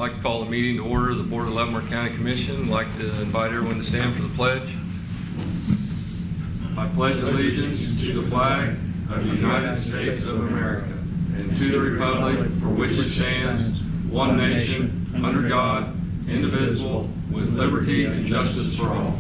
I'd like to call the meeting to order. The Board of Leavenworth County Commission. I'd like to invite everyone to stand for the pledge. I pledge allegiance to the flag of the United States of America and to the republic for which it stands, one nation, under God, indivisible, with liberty and justice for all.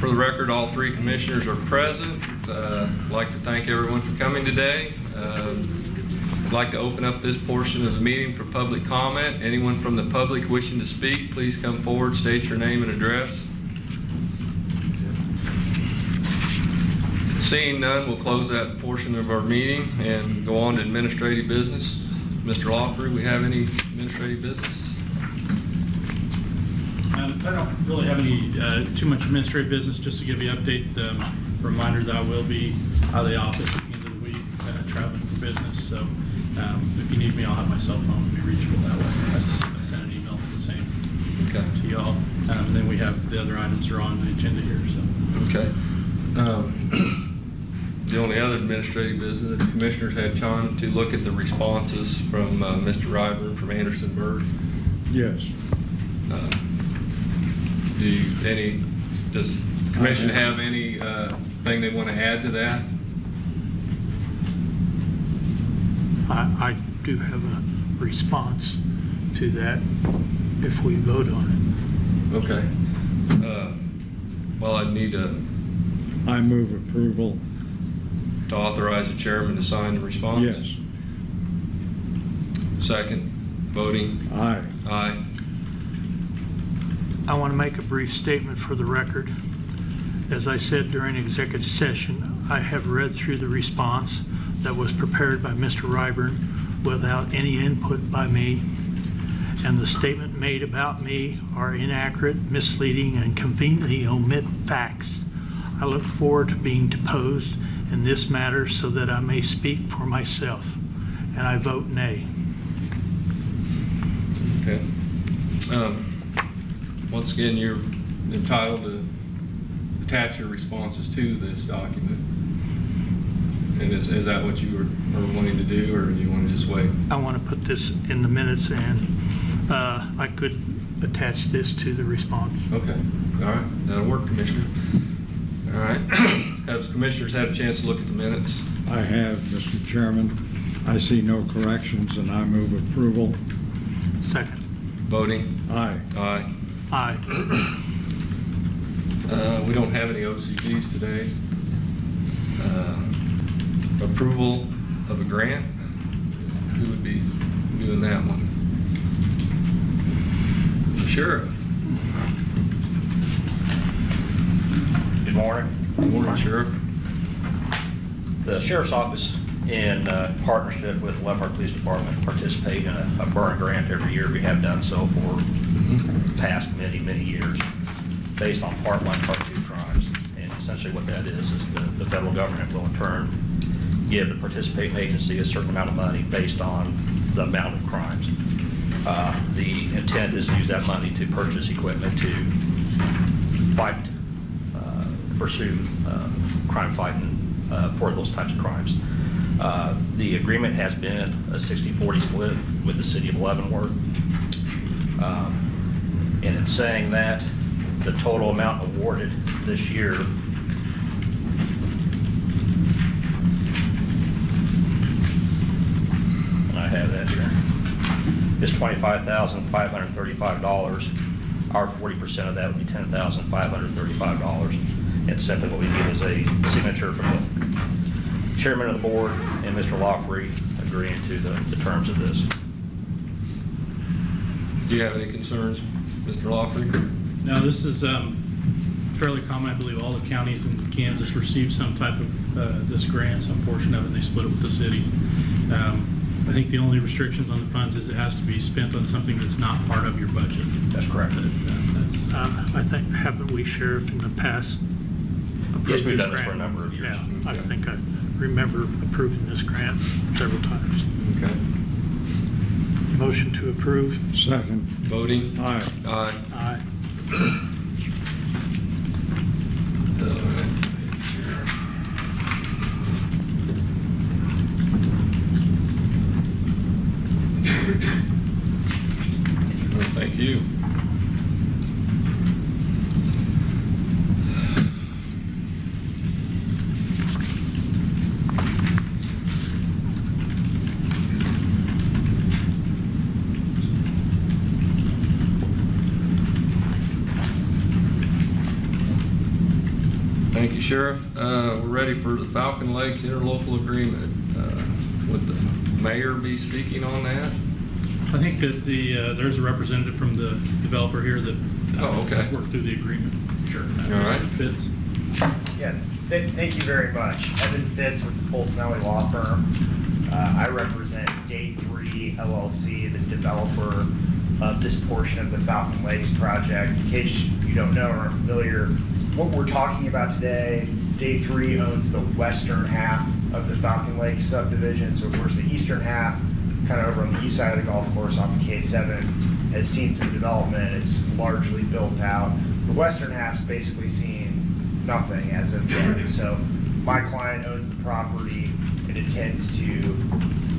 For the record, all three commissioners are present. I'd like to thank everyone for coming today. I'd like to open up this portion of the meeting for public comment. Anyone from the public wishing to speak, please come forward, state your name and address. Seeing none, we'll close that portion of our meeting and go on to administrative business. Mr. Lawford, we have any administrative business? I don't really have any too much administrative business. Just to give you an update, reminder that I will be out of the office at the end of the week, traveling for business. So if you need me, I'll have my cell phone to be reachable that way. I sent an email the same to y'all. And then we have the other items are on the agenda here. So Okay. The only other administrative business, the commissioners had time to look at the responses from Mr. Ryburn from Andersonburg. Yes. Does the commission have any thing they want to add to that? I do have a response to that if we vote on it. Okay. Well, I'd need I move approval. to authorize the chairman to sign the response. Yes. Second. Voting. Aye. Aye. I want to make a brief statement for the record. As I said during executive session, I have read through the response that was prepared by Mr. Ryburn without any input by me, and the statement made about me are inaccurate, misleading, and conveniently omit facts. I look forward to being deposed in this matter so that I may speak for myself, and I vote nay. Okay. Once again, you're entitled to attach your responses to this document. And is that what you are wanting to do, or do you want to just wait? I want to put this in the minutes, and I could attach this to the response. Okay. All right. That'll work, Commissioner. All right. Have commissioners had a chance to look at the minutes? I have, Mr. Chairman. I see no corrections, and I move approval. Second. Voting. Aye. Aye. Aye. We don't have any OCGs today. Approval of a grant. Who would be doing that one? The sheriff. Good morning. Good morning, Sheriff. The Sheriff's Office, in partnership with Leavenworth Police Department, participate in a burn grant every year. We have done so for the past many, many years, based on Part 1, Part 2 crimes. And essentially what that is the federal government will in turn give the participating agency a certain amount of money based on the amount of crimes. The intent is to use that money to purchase equipment to fight, pursue crime fighting for those types of crimes. The agreement has been a 60-40 split with the city of Leavenworth. And in saying that, the total amount awarded this year have that here, is $25,535. Our 40% of that would be $10,535. And simply what we need is a signature from the chairman of the board and Mr. Lawford agreeing to the terms of this. Do you have any concerns, Mr. Lawford? no, this is fairly common. I believe all the counties in Kansas receive some type of this grant, some portion of it, and they split it with the cities. I think the only restrictions on the funds is it has to be spent on something that's not part of your budget. That's correct. I think, haven't we, Sheriff, in the past approved Yes, we've this done this for a grant? number of years. Yeah, I think I remember approving this grant several times. Okay. Motion to approve. Second. Voting. Aye. Aye. Aye. Sheriff, we're ready for the Falcon Lakes interlocal agreement. Would the mayor be speaking on that? I think that there's a representative from the developer here that Oh, okay. has worked through the agreement. Sure. All right. Mr. Fitz. Yeah, thank you very much. Evan Fitz with the Polsinelli Law Firm. I represent Day 3 LLC, the developer of this portion of the Falcon Lakes project. In case you don't know or aren't familiar, what we're talking about today, Day 3 owns the western half of the Falcon Lakes subdivision. So of course the eastern half, kind of over on the east side of the golf course off of K7, has seen some development. It's largely built out. The western half's basically seen nothing as of yet. So my client owns the property and intends to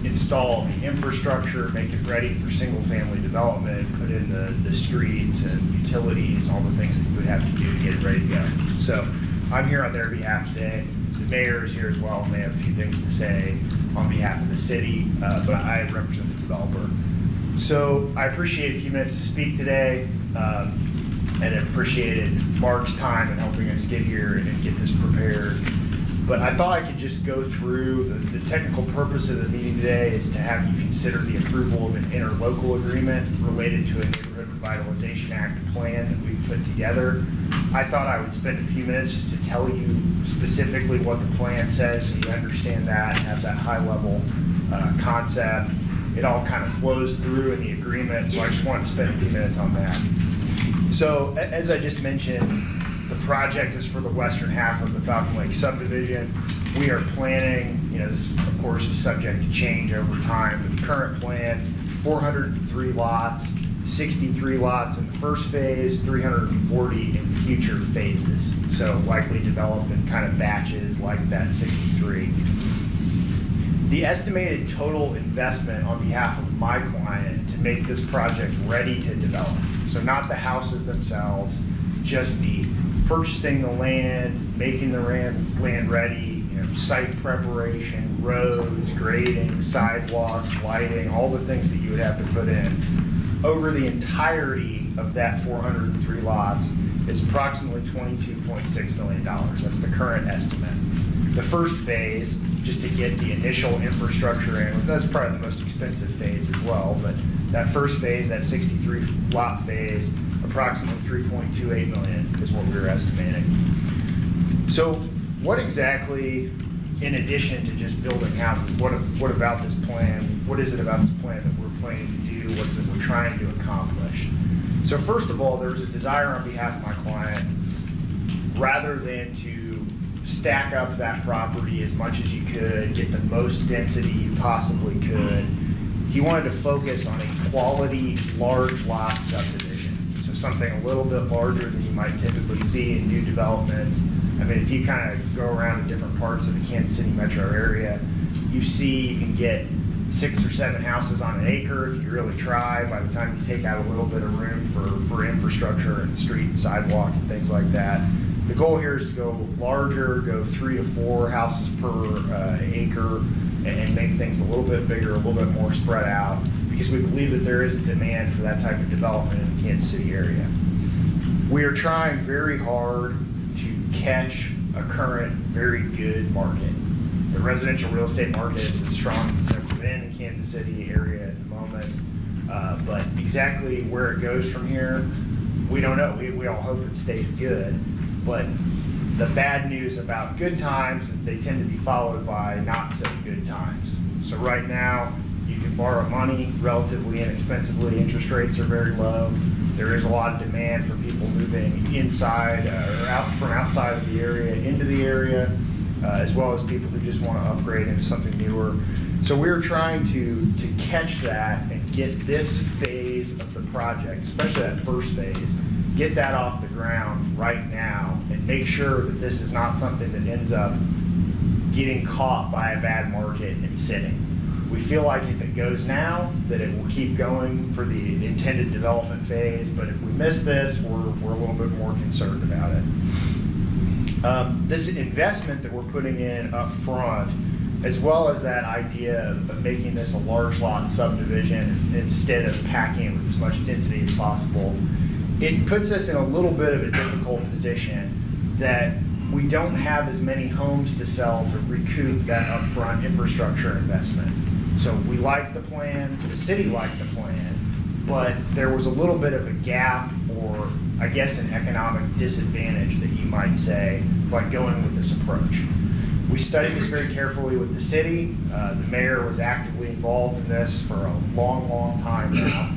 install the infrastructure, make it ready for single-family development, put in the streets and utilities, all the things that you would have to do to get it ready to go. So I'm here on their behalf today. The mayor is here as well, may have a few things to say on behalf of the city, but I represent the developer. So I appreciate a few minutes to speak today, and appreciated Mark's time in helping us get here and get this prepared. But I thought I could just go through the technical purpose of the meeting today is to have you consider the approval of an interlocal agreement related to a Neighborhood Revitalization Act plan that we've put together. I thought I would spend a few minutes just to tell you specifically what the plan says so you understand that and have that high level concept. It all kind of flows through in the agreement, so I just wanted to spend a few minutes on that. So as I just mentioned, the project is for the western half of the Falcon Lake subdivision. We are planning, this of course is subject to change over time, but the current plan, 403 lots, 63 lots in the first phase, 340 in future phases. So likely develop in kind of batches like that 63. The estimated total investment on behalf of my client to make this project ready to develop, so not the houses themselves, just the purchasing the land, making the land ready, site preparation, roads, grading, sidewalks, lighting, all the things that you would have to put in. Over the entirety of that 403 lots is approximately $22.6 million. That's the current estimate. The first phase, just to get the initial infrastructure in, that's probably the most expensive phase as well, but that first phase, that 63 lot phase, approximately $3.28 million is what we were estimating. So what exactly, in addition to just building houses, what about this plan? What is it about this plan that we're planning to do? What is it we're trying to accomplish? So first of all, there's a desire on behalf of my client, rather than to stack up that property as much as you could, get the most density you possibly could, he wanted to focus on a quality large lot subdivision. So something a little bit larger than you might typically see in new developments. I mean, if you kind of go around to different parts of the Kansas City metro area, you see you can get 6 or 7 houses on an acre if you really try, by the time you take out a little bit of room for infrastructure and street and sidewalk and things like that. The goal here is to go larger, go 3 to 4 houses per acre, and make things a little bit bigger, a little bit more spread out, because we believe that there is a demand for that type of development in the Kansas City area. We are trying very hard to catch a current very good market. The residential real estate market is as strong as it's ever been in the Kansas City area at the moment, but exactly where it goes from here, we don't know. We all hope it stays good, but the bad news about good times, they tend to be followed by not so good times. So right now, you can borrow money relatively inexpensively. Interest rates are very low. There is a lot of demand for people moving inside or out from outside of the area into the area, as well as people who just want to upgrade into something newer. So we're trying to catch that and get this phase of the project, especially that first phase, get that off the ground right now and make sure that this is not something that ends up getting caught by a bad market and sitting. We feel like if it goes now, that it will keep going for the intended development phase, but if we miss this, we're a little bit more concerned about it. This investment that we're putting in up front, as well as that idea of making this a large lot subdivision instead of packing it with as much density as possible, it puts us in a little bit of a difficult position that we don't have as many homes to sell to recoup that upfront infrastructure investment. So we liked the plan, the city liked the plan, but there was a little bit of a gap, or I guess an economic disadvantage that you might say, by going with this approach. We studied this very carefully with the city. The mayor was actively involved in this for a long, long time now.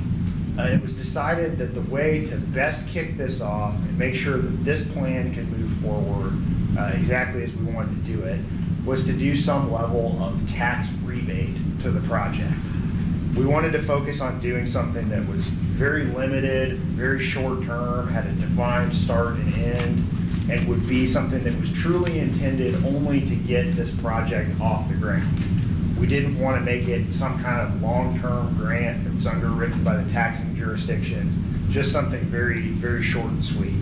It was decided that the way to best kick this off and make sure that this plan can move forward exactly as we wanted to do it was to do some level of tax rebate to the project. We wanted to focus on doing something that was very limited, very short term, had a defined start and end, and would be something that was truly intended only to get this project off the ground. We didn't want to make it some kind of long-term grant that was underwritten by the taxing jurisdictions, just something very, very short and sweet.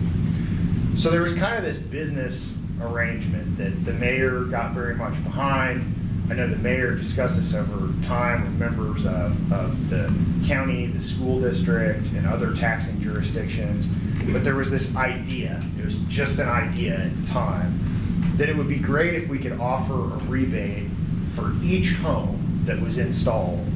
So there was kind of this business arrangement that the mayor got very much behind. I know the mayor discussed this over time with members of the county, the school district, and other taxing jurisdictions. But there was this idea, it was just an idea at the time, that it would be great if we could offer a rebate for each home that was installed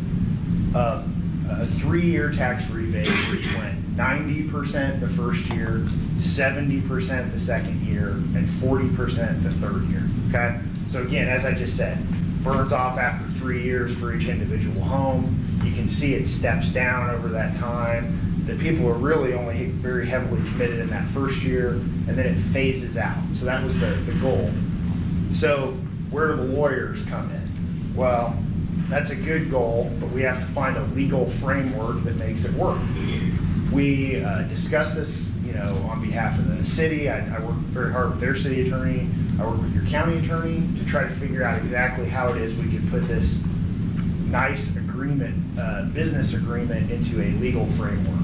of a 3-year tax rebate where you went 90% the first year, 70% the second year, and 40% the third year, okay? So again, as I just said, burns off after 3 years for each individual home. You can see it steps down over that time. The people are really only very heavily committed in that first year, and then it phases out. So that was the goal. So where do the lawyers come in? Well, that's a good goal, but we have to find a legal framework that makes it work. We discussed this, on behalf of the city. I worked very hard with their city attorney. I worked with your county attorney to try to figure out exactly how it is we could put this nice agreement, business agreement, into a legal framework.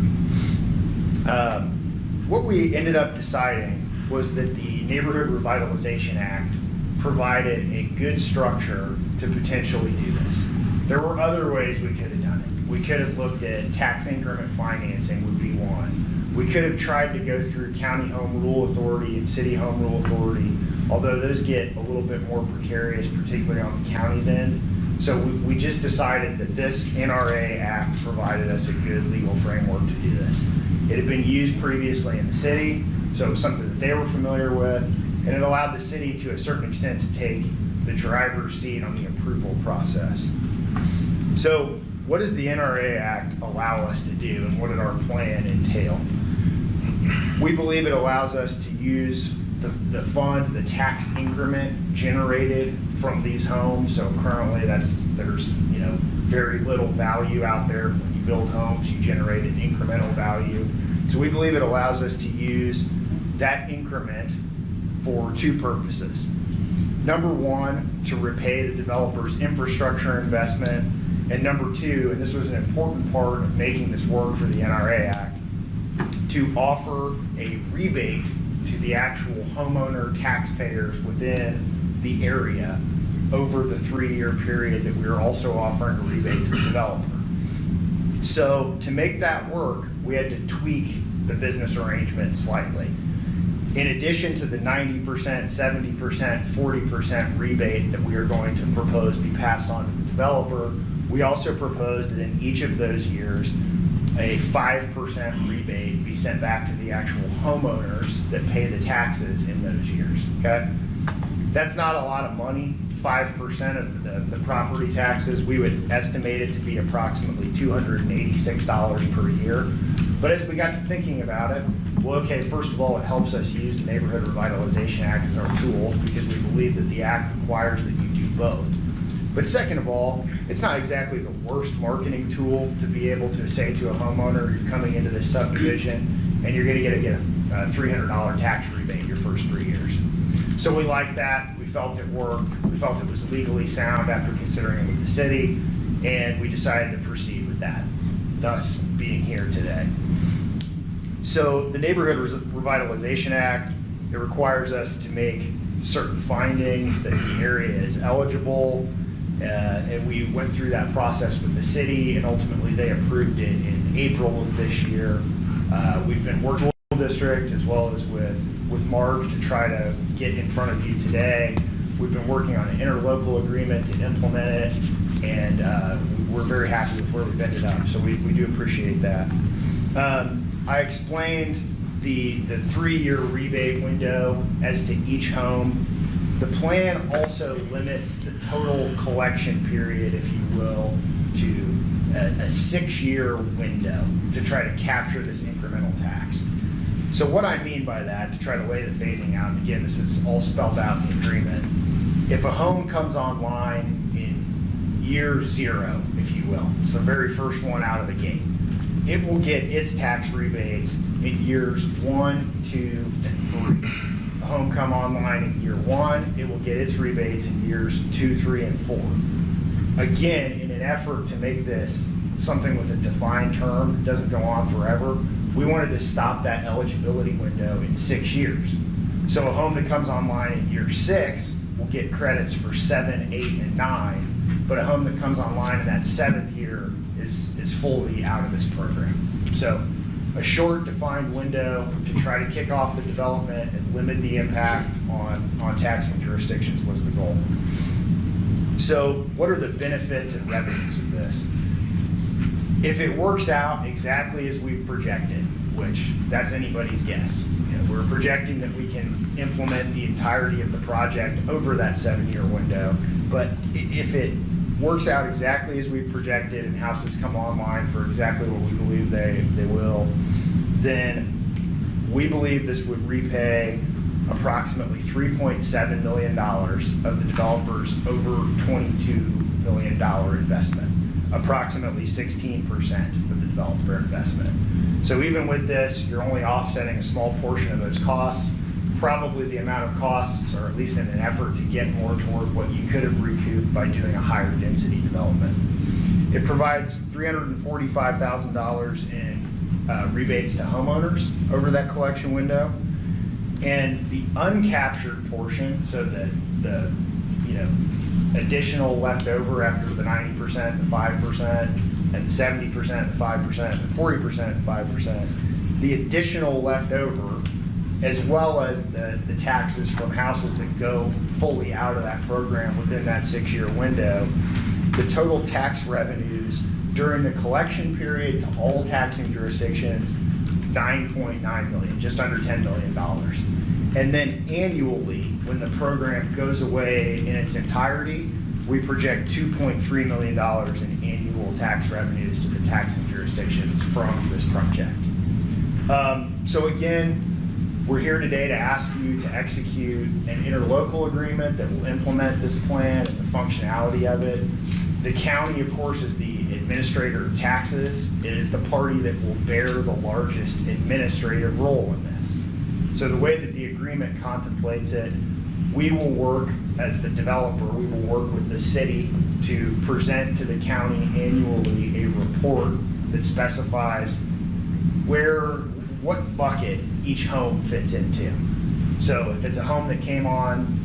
What we ended up deciding was that the Neighborhood Revitalization Act provided a good structure to potentially do this. There were other ways we could have done it. We could have looked at tax increment financing would be one. We could have tried to go through County Home Rule Authority and City Home Rule Authority, although those get a little bit more precarious, particularly on the county's end. So we just decided that this NRA Act provided us a good legal framework to do this. It had been used previously in the city, so it was something that they were familiar with, and it allowed the city to a certain extent to take the driver's seat on the approval process. So what does the NRA Act allow us to do, and what did our plan entail? We believe it allows us to use the funds, the tax increment generated from these homes. So currently there's very little value out there. When you build homes, you generate an incremental value. So we believe it allows us to use that increment for two purposes. Number one, to repay the developer's infrastructure investment. And number two, and this was an important part of making this work for the NRA Act, to offer a rebate to the actual homeowner taxpayers within the area over the 3-year period that we are also offering a rebate to the developer. So to make that work, we had to tweak the business arrangement slightly. In addition to the 90%, 70%, 40% rebate that we are going to propose be passed on to the developer, we also proposed that in each of those years, a 5% rebate be sent back to the actual homeowners that pay the taxes in those years, okay? That's not a lot of money. 5% of the property taxes, we would estimate it to be approximately $286 per year. But as we got to thinking about it, well, okay, first of all, it helps us use the Neighborhood Revitalization Act as our tool because we believe that the act requires that you do both. But second of all, it's not exactly the worst marketing tool to be able to say to a homeowner, you're coming into this subdivision and you're going to get a $300 tax rebate your first 3 years. So we liked that. We felt it worked. We felt it was legally sound after considering it with the city, and we decided to proceed with that, thus being here today. So the Neighborhood Revitalization Act, it requires us to make certain findings that the area is eligible, and we went through that process with the city, and ultimately they approved it in April of this year. We've been working district as well as with Mark to try to get in front of you today. We've been working on an interlocal agreement to implement it, and we're very happy with where we've ended up, so we do appreciate that. I explained the 3-year rebate window as to each home. The plan also limits the total collection period, if you will, to a 6-year window to try to capture this incremental tax. So what I mean by that, to try to lay the phasing out, and again, this is all spelled out in the agreement. If a home comes online in year 0, if you will, it's the very first one out of the gate, it will get its tax rebates in years 1, 2, and 3. A home come online in year 1, it will get its rebates in years 2, 3, and 4. Again, in an effort to make this something with a defined term, it doesn't go on forever, we wanted to stop that eligibility window in 6 years. So a home that comes online in year 6 will get credits for 7, 8, and 9, but a home that comes online in that 7th year is fully out of this program. So a short defined window to try to kick off the development and limit the impact on taxing jurisdictions was the goal. So what are the benefits and revenues of this? If it works out exactly as we've projected, which that's anybody's guess, we're projecting that we can implement the entirety of the project over that 7-year window, but if it works out exactly as we've projected and houses come online for exactly what we believe they will, then we believe this would repay approximately $3.7 million of the developer's over $22 million investment, approximately 16% of the developer investment. So even with this, you're only offsetting a small portion of those costs. Probably the amount of costs, or at least in an effort to get more toward what you could have recouped by doing a higher density development. It provides $345,000 in rebates to homeowners over that collection window. And the uncaptured portion, so the additional left over after the 90%, the 5%, and the 70%, the 5%, the 40%, the 5%, the additional left over, as well as the taxes from houses that go fully out of that program within that 6-year window, the total tax revenues during the collection period to all taxing jurisdictions, $9.9 million, just under $10 million. And then annually, when the program goes away in its entirety, we project $2.3 million in annual tax revenues to the taxing jurisdictions from this project. So again, we're here today to ask you to execute an interlocal agreement that will implement this plan and the functionality of it. The county, of course, is the administrator of taxes, is the party that will bear the largest administrative role in this. So the way that the agreement contemplates it, we will work as the developer, we will work with the city to present to the county annually a report that specifies what bucket each home fits into. So if it's a home that came on,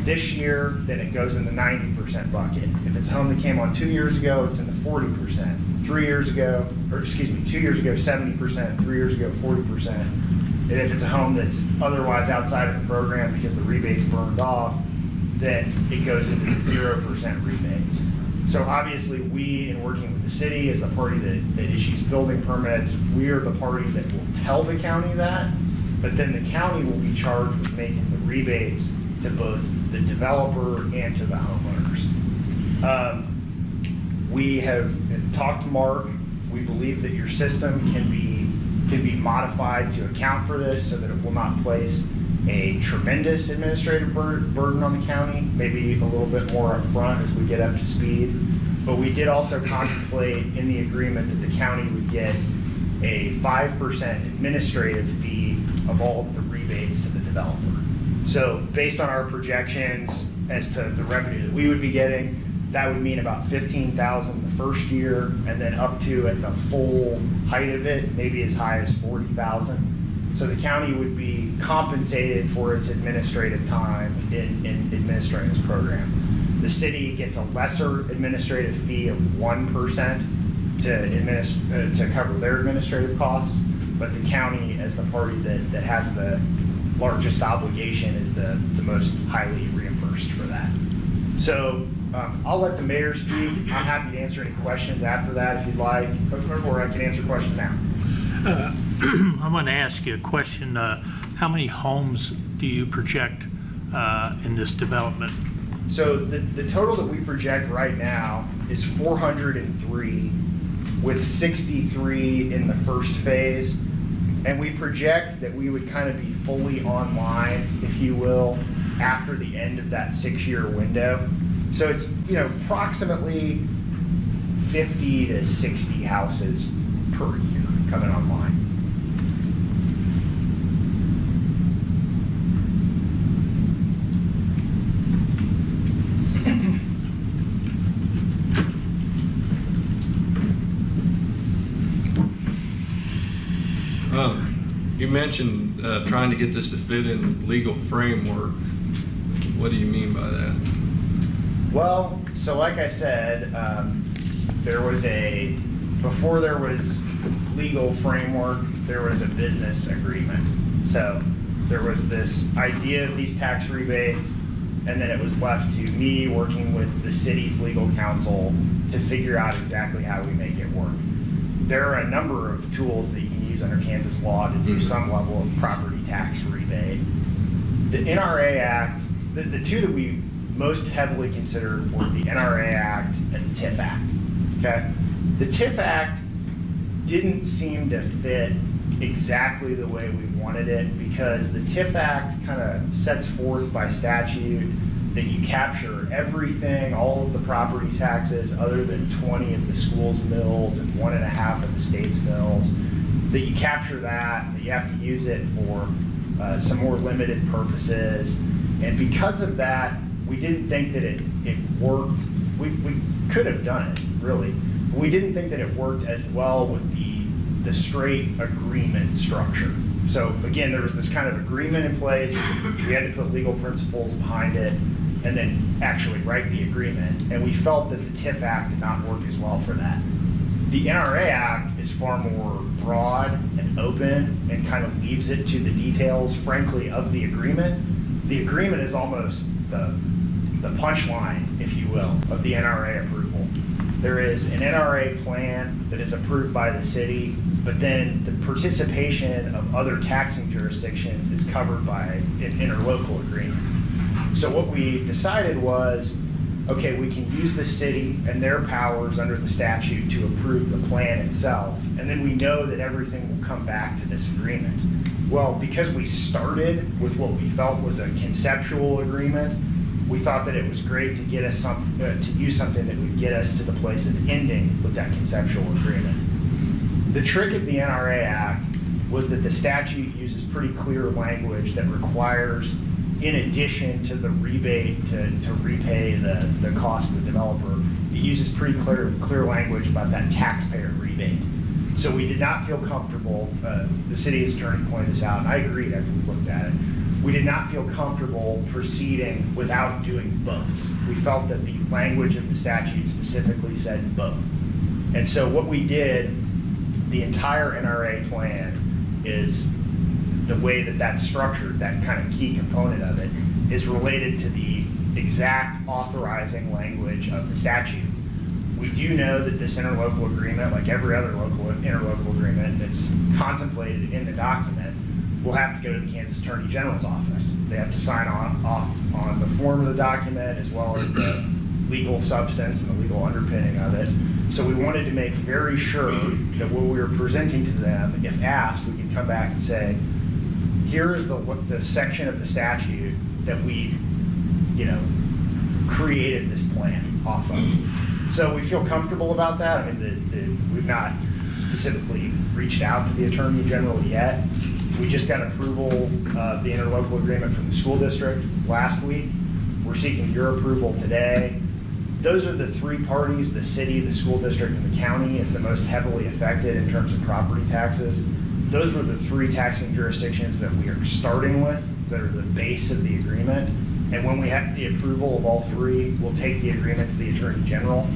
this year, then it goes in the 90% bucket. If it's a home that came on 2 years ago, it's in the 40%. 2 years ago, 70%, 3 years ago, 40%. And if it's a home that's otherwise outside of the program because the rebate's burned off, then it goes into the 0% rebate. So obviously we, in working with the city as the party that issues building permits, we are the party that will tell the county that, but then the county will be charged with making the rebates to both the developer and to the homeowners. We have talked to Mark. We believe that your system can be modified to account for this so that it will not place a tremendous administrative burden on the county, maybe a little bit more up front as we get up to speed. But we did also contemplate in the agreement that the county would get a 5% administrative fee of all of the rebates to the developer. So based on our projections as to the revenue that we would be getting, that would mean about $15,000 the first year, and then up to, at the full height of it, maybe as high as $40,000. So the county would be compensated for its administrative time in administering this program. The city gets a lesser administrative fee of 1% to cover their administrative costs. but the county, as the party that has the largest obligation, is the most highly reimbursed for that. So I'll let the mayor speak. I'm happy to answer any questions after that if you'd like, or I can answer questions now. I'm going to ask you a question. How many homes do you project in this development? So the total that we project right now is 403, with 63 in the first phase. And we project that we would kind of be fully online, if you will, after the end of that 6-year window. So it's, approximately 50 to 60 houses per year coming online. You mentioned trying to get this to fit in legal framework. What do you mean by that? Well, so like I said, before there was legal framework, there was a business agreement. So there was this idea of these tax rebates, and then it was left to me working with the city's legal counsel to figure out exactly how we make it work. There are a number of tools that you can use under Kansas law to do some level of property tax rebate. The NRA Act, the two that we most heavily considered were the NRA Act and the TIF Act. Okay, the TIF Act didn't seem to fit exactly the way we wanted it, because the TIF Act kind of sets forth by statute that you capture everything, all of the property taxes other than 20 of the school's mills and 1.5 of the state's mills, that you capture that you have to use it for some more limited purposes. And because of that, we didn't think that it worked. We could have done it, really. But we didn't think that it worked as well with the straight agreement structure. So again, there was this kind of agreement in place. We had to put legal principles behind it and then actually write the agreement. And we felt that the TIF Act did not work as well for that. The NRA Act is far more broad and open and kind of leaves it to the details, frankly, of the agreement. The agreement is almost the punchline, if you will, of the NRA approval. There is an NRA plan that is approved by the city, but then the participation of other taxing jurisdictions is covered by an interlocal agreement. So what we decided was, okay, we can use the city and their powers under the statute to approve the plan itself, and then we know that everything will come back to this agreement. Well, because we started with what we felt was a conceptual agreement, we thought that it was great to get us to use something that would get us to the place of ending with that conceptual agreement. The trick of the NRA Act was that the statute uses pretty clear language that requires, in addition to the rebate to repay the cost of the developer, it uses pretty clear language about that taxpayer rebate. So we did not feel comfortable, the city's attorney pointed this out, and I agreed after we looked at it. We did not feel comfortable proceeding without doing both. We felt that the language of the statute specifically said both. And so what we did, the entire NRA plan is the way that that's structured, that kind of key component of it, is related to the exact authorizing language of the statute. We do know that this interlocal agreement, like every other interlocal agreement that's contemplated in the document, will have to go to the Kansas Attorney General's office. They have to sign off on the form of the document as well as the legal substance and the legal underpinning of it. So we wanted to make very sure that what we were presenting to them, if asked, we could come back and say, here is the section of the statute that we, created this plan off of. So we feel comfortable about that. I mean, we've not specifically reached out to the Attorney General yet. We just got approval of the interlocal agreement from the school district last week. We're seeking your approval today. Those are the three parties, the city, the school district, and the county is the most heavily affected in terms of property taxes. Those were the three taxing jurisdictions that we are starting with, that are the base of the agreement. And when we have the approval of all three, we'll take the agreement to the Attorney General.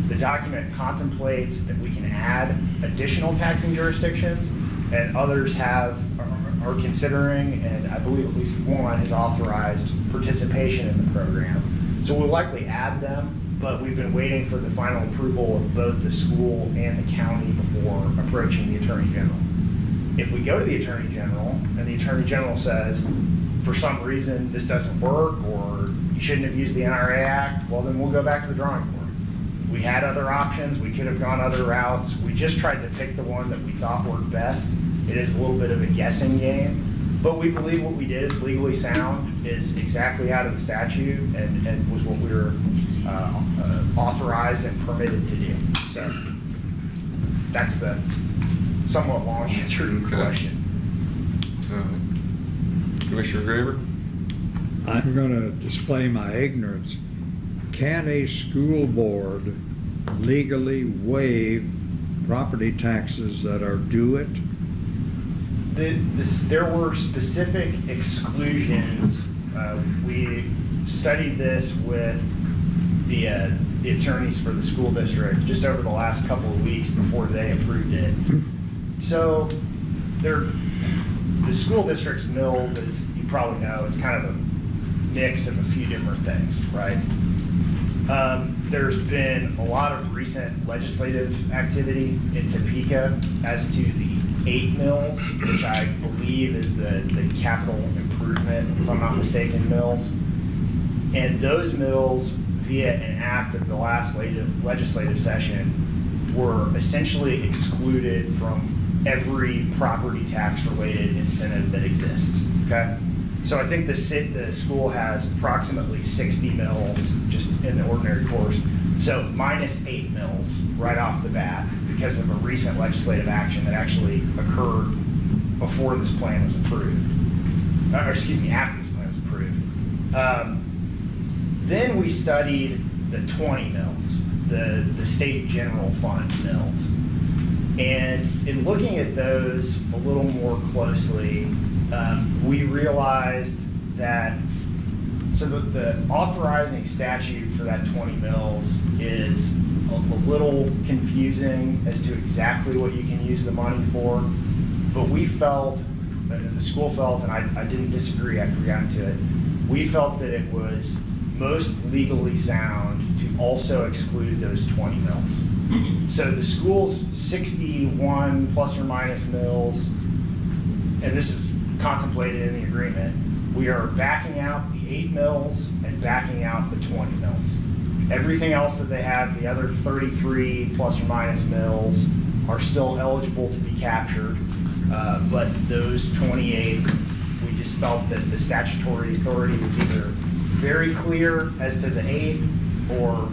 The document contemplates that we can add additional taxing jurisdictions, and others are considering, and I believe at least one has authorized participation in the program. So we'll likely add them, but we've been waiting for the final approval of both the school and the county before approaching the Attorney General. If we go to the Attorney General and the Attorney General says, for some reason, this doesn't work, or you shouldn't have used the NRA Act, well, then we'll go back to the drawing board. We had other options. We could have gone other routes. We just tried to pick the one that we thought worked best. It is a little bit of a guessing game, but we believe what we did is legally sound, is exactly out of the statute, and was what we were authorized and permitted to do. So that's the somewhat long answer to the Okay. question. All right. Commissioner Graber? I'm going to display my ignorance. Can a school board legally waive property taxes that are due it? There were specific exclusions. We studied this with the attorneys for the school district just over the last couple of weeks before they approved it. So the school district's mills, as you probably know, it's kind of a mix of a few different things, right? There's been a lot of recent legislative activity in Topeka as to the 8 mills, which I believe is the capital improvement, if I'm not mistaken, mills. And those mills, via an act of the last legislative session, were essentially excluded from every property tax related incentive that exists, okay? So I think the school has approximately 60 mills just in the ordinary course. So minus 8 mills right off the bat because of a recent legislative action that actually occurred before this plan was approved. Or excuse me, after this plan was approved. Then we studied the 20 mills, the state general fund mills. And in looking at those a little more closely, we realized that, so the authorizing statute for that 20 mills is a little confusing as to exactly what you can use the money for. But we felt, and the school felt, and I didn't disagree after we got into it, we felt that it was most legally sound to also exclude those 20 mills. So the school's 61 plus or minus mills, and this is contemplated in the agreement, we are backing out the 8 mills and backing out the 20 mills. Everything else that they have, the other 33 plus or minus mills, are still eligible to be captured, but those 28, we just felt that the statutory authority was either very clear as to the 8 or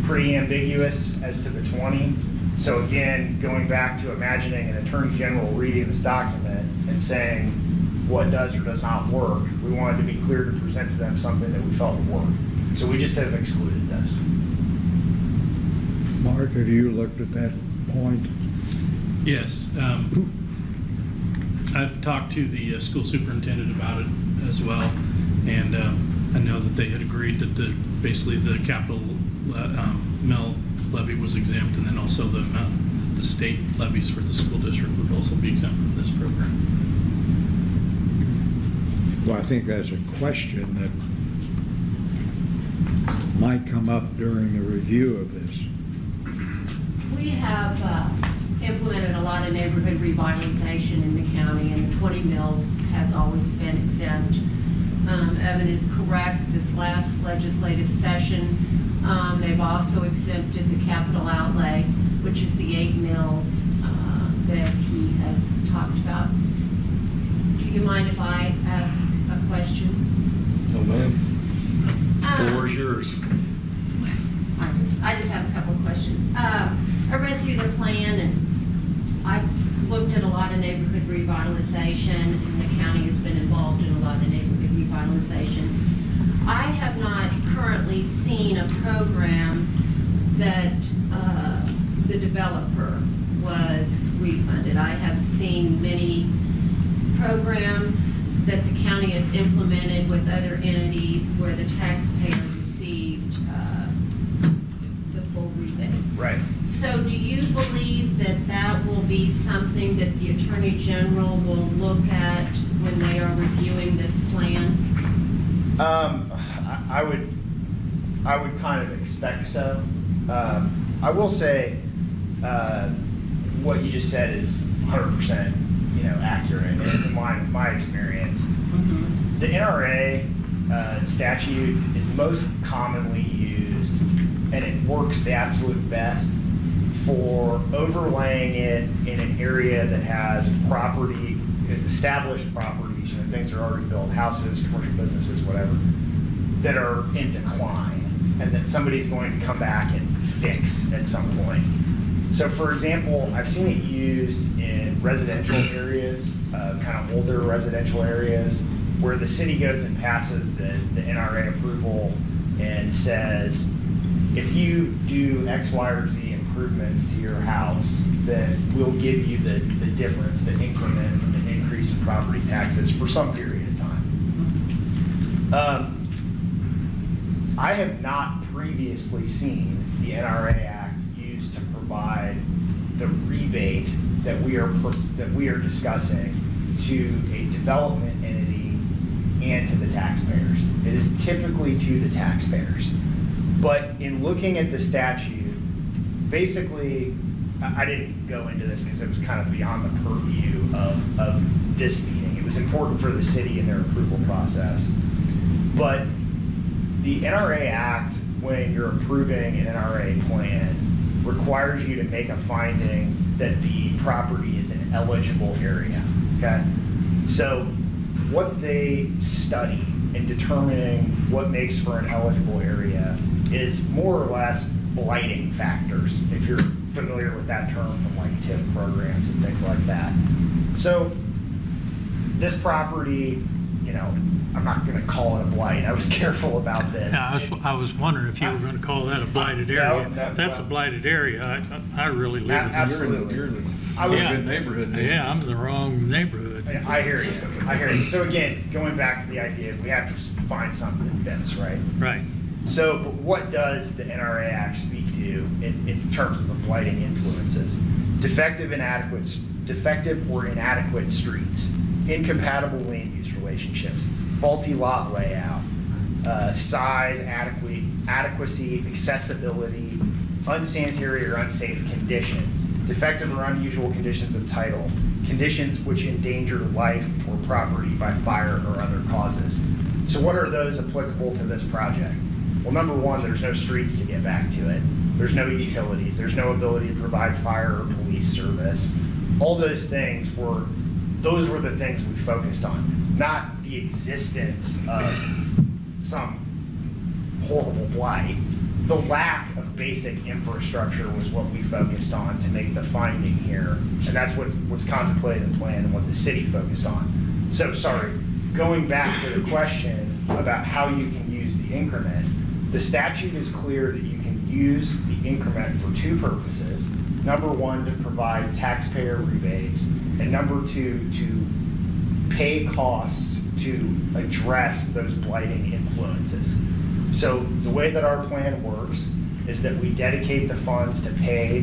pretty ambiguous as to the 20. So again, going back to imagining an attorney general reading this document and saying what does or does not work, we wanted to be clear to present to them something that we felt would work. So we just have excluded those. Mark, have you looked at that point? Yes. I've talked to the school superintendent about it as well, and I know that they had agreed that basically the capital mill levy was exempt, and then also the state levies for the school district would also be exempt from this program. Well, I think that's a question that might come up during the review of this. We have implemented a lot of neighborhood revitalization in the county, and the 20 mills has always been exempt. Evan is correct. This last legislative session, they've also exempted the capital outlay, which is the 8 mills that he has talked about. Do you mind if I ask a question? No, ma'am. Floor is yours. I just have a couple of questions. I read through the plan, and I've looked at a lot of neighborhood revitalization, and the county has been involved in a lot of neighborhood revitalization. I have not currently seen a program that the developer was refunded. I have seen many programs that the county has implemented with other entities where the taxpayer received the full rebate. Right. So do you believe that that will be be something that the Attorney General will look at when they are reviewing this plan? I would kind of expect so. I will say, what you just said is 100%, accurate, and it's in line with my experience. The NRA statute is most commonly used, and it works the absolute best for overlaying it in an area that has property, established properties, things that are already built, houses, commercial businesses, whatever, that are in decline, and that somebody's going to come back and fix at some point. So for example, I've seen it used in residential areas, kind of older residential areas, where the city goes and passes the NRA approval and says, if you do X, Y, or Z improvements to your house, then we'll give you the difference, the increment from the increase in property taxes for some period of time. I have not previously seen the NRA Act used to provide the rebate that we are discussing to a development entity and to the taxpayers. It is typically to the taxpayers. But in looking at the statute, basically, I didn't go into this because it was kind of beyond the purview of this meeting. It was important for the city in their approval process. But the NRA Act, when you're approving an NRA plan, requires you to make a finding that the property is an eligible area, okay? So what they study in determining what makes for an eligible area is more or less blighting factors, if you're familiar with that term from like TIF programs and things like that. So this property, I'm not going to call it a blight. I was careful about this. Yeah, I was wondering if you were going to call that a blighted area. No, That's a blighted area. I really live in Absolutely. You're in the I was- good neighborhood. Nate. Yeah, I'm in the wrong neighborhood. I hear you. So again, going back to the idea, we have to just find something that fits, right? Right. So, but what does the NRA Act speak to in terms of the blighting influences? Defective or inadequate streets, incompatible land use relationships, faulty lot layout, size, adequacy, accessibility, unsanitary or unsafe conditions, defective or unusual conditions of title, conditions which endanger life or property by fire or other causes. So what are those applicable to this project? Well, number one, there's no streets to get back to it. There's no utilities. There's no ability to provide fire or police service. All those things were the things we focused on, not the existence of some horrible blight. The lack of basic infrastructure was what we focused on to make the finding here, and that's what's contemplated in the plan and what the city focused on. So, sorry, going back to the question about how you can use the increment, the statute is clear that you can use the increment for two purposes. Number one, to provide taxpayer rebates, and number two, to pay costs to address those blighting influences. So the way that our plan works is that we dedicate the funds to pay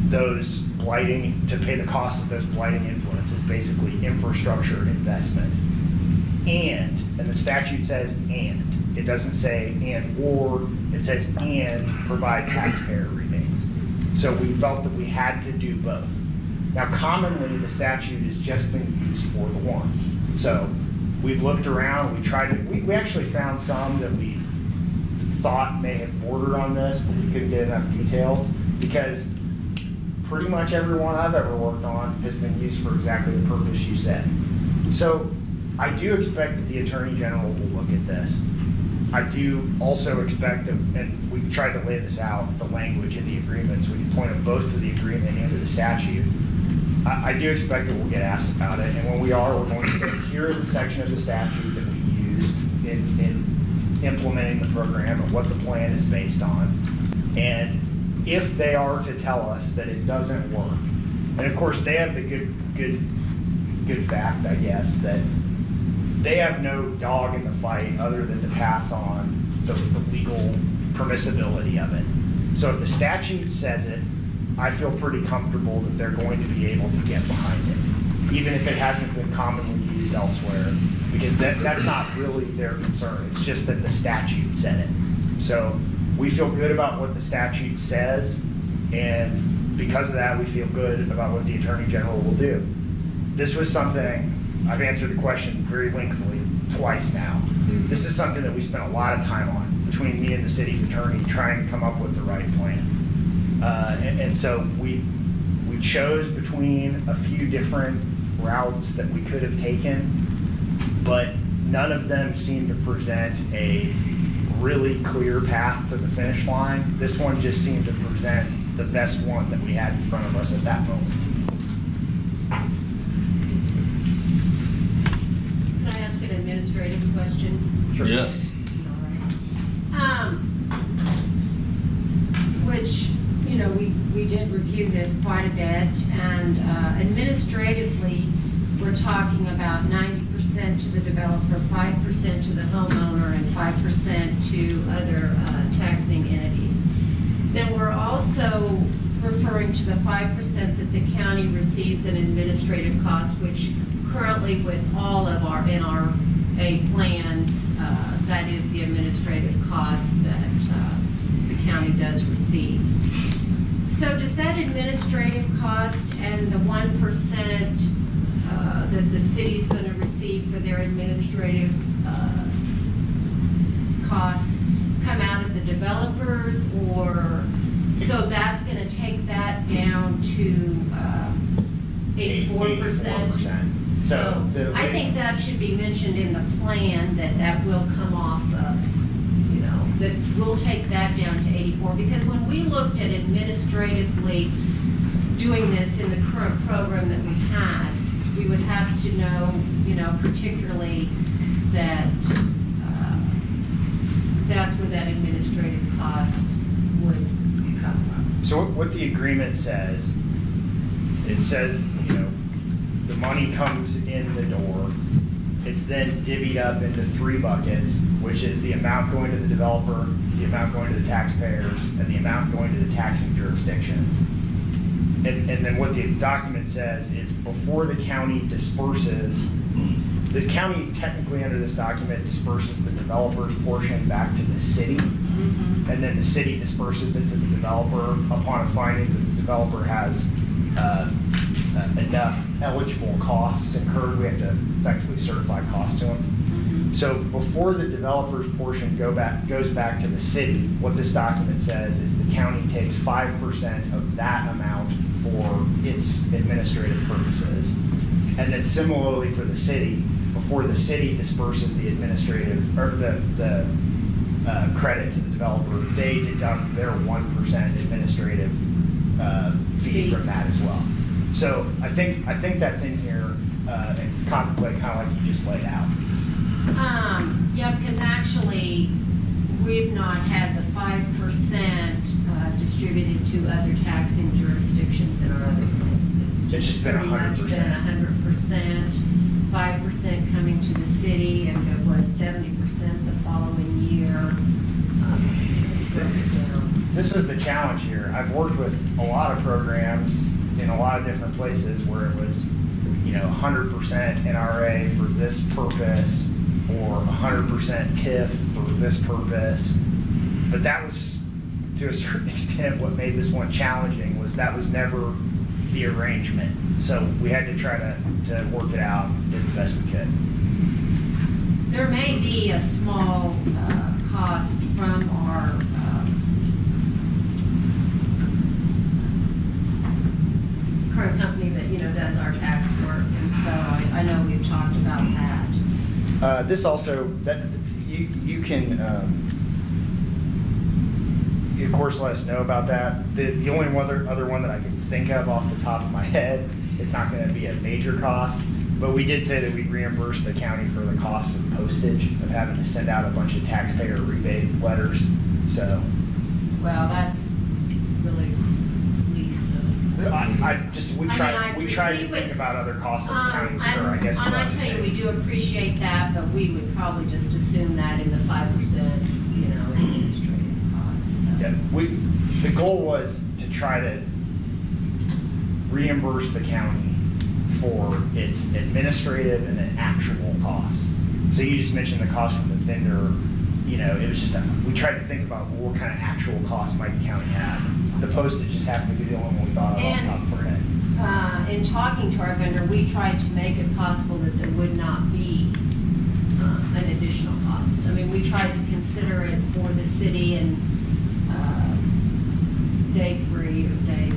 the cost of those blighting influences, basically infrastructure investment. And the statute says and. It doesn't say and or, it says and provide taxpayer rebates. So we felt that we had to do both. Now commonly the statute has just been used for the one. So we've looked around, we actually found some that we thought may have bordered on this, but we couldn't get enough details because pretty much every one I've ever worked on has been used for exactly the purpose you said. So I do expect that the Attorney General will look at this. I do also expect that, and we tried to lay this out, the language in the agreement, so we can point them both to the agreement and to the statute. I do expect that we'll get asked about it, and when we are, we're going to say, here is the section of the statute that we used in implementing the program and what the plan is based on. And if they are to tell us that it doesn't work, and of course they have the good fact, I guess, that they have no dog in the fight other than to pass on the legal permissibility of it. So if the statute says it, I feel pretty comfortable that they're going to be able to get behind it, even if it hasn't been commonly used elsewhere, because that's not really their concern. It's just that the statute said it. So we feel good about what the statute says, and because of that, we feel good about what the Attorney General will do. This was something, I've answered the question very lengthily twice now. This is something that we spent a lot of time on between me and the city's attorney trying to come up with the right plan. And so we chose between a few different routes that we could have taken, but none of them seemed to present a really clear path to the finish line. This one just seemed to present the best one that we had in front of us at that moment. Can I ask an administrative question? Sure. Yes. Which, you know, we did review this quite a bit, and administratively, we're talking about 90% to the developer, 5% to the homeowner, and 5% to other taxing entities. Then we're also referring to the 5% that the county receives in administrative costs, which currently with all of our NRA plans, that is the administrative cost that the county does receive. So does that administrative cost and the 1% that the city's going to receive for their administrative costs come out of the developers, or so that's going to take that down to 84%? So I think that should be mentioned in the plan, that will come off of, you know, that we'll take that down to 84, because when we looked at administratively doing this in the current program that we had, we would have to know, you know, particularly that that's where that administrative cost would come from. So what the agreement says, it says, you know, the money comes in the door. It's then divvied up into 3 buckets, which is the amount going to the developer, the amount going to the taxpayers, and the amount going to the taxing jurisdictions. And then what the document says is before the county disperses, the county technically under this document disperses the developer's portion back to the city, and then the city disperses it to the developer upon a finding that the developer has enough eligible costs incurred. We have to effectively certify costs to them. So before the developer's portion goes back to the city, what this document says is the county takes 5% of that amount for its administrative purposes. And then similarly for the city, before the city disperses the administrative, or the credit to the developer, they deduct their 1% administrative fee from that as well. So I think that's in here and contemplate kind of like you just laid out. Yeah, because actually, we've not had the 5% distributed to other taxing jurisdictions in our other plans. It's just been pretty much 100%. been 100%, 5% coming to the city, and it was 70% the following year. This was the challenge here. I've worked with a lot of programs in a lot of different places where it was, you know, 100% NRA for this purpose, or 100% TIF for this purpose. But that was, to a certain extent, what made this one challenging, was that was never the arrangement. So we had to try to work it out and do the best we could. There may be a small cost from our current company that, you know, does our tax work, and so I know we've talked about that. This also, that you can, of course, let us know about that. The only other one that I can think of off the top of my head, it's not going to be a major cost, but we did say that we reimburse the county for the costs of postage of having to send out a bunch of taxpayer rebate letters. So, Well, that's really least of. we tried to think about other costs that the county incur, I guess. And I tell you, we do appreciate that, but we would probably just assume that in the 5%, you know, administrative costs. So. Yeah, the goal was to try to reimburse the county for its administrative and then actual costs. So you just mentioned the cost from the vendor. You know, it was just, we tried to think about what kind of actual costs might the county have. The postage just happened to be the only one we thought of off the top of our head. In talking to our vendor, we tried to make it possible that there would not be an additional cost. I mean, we tried to consider it for the city and day 3 or day.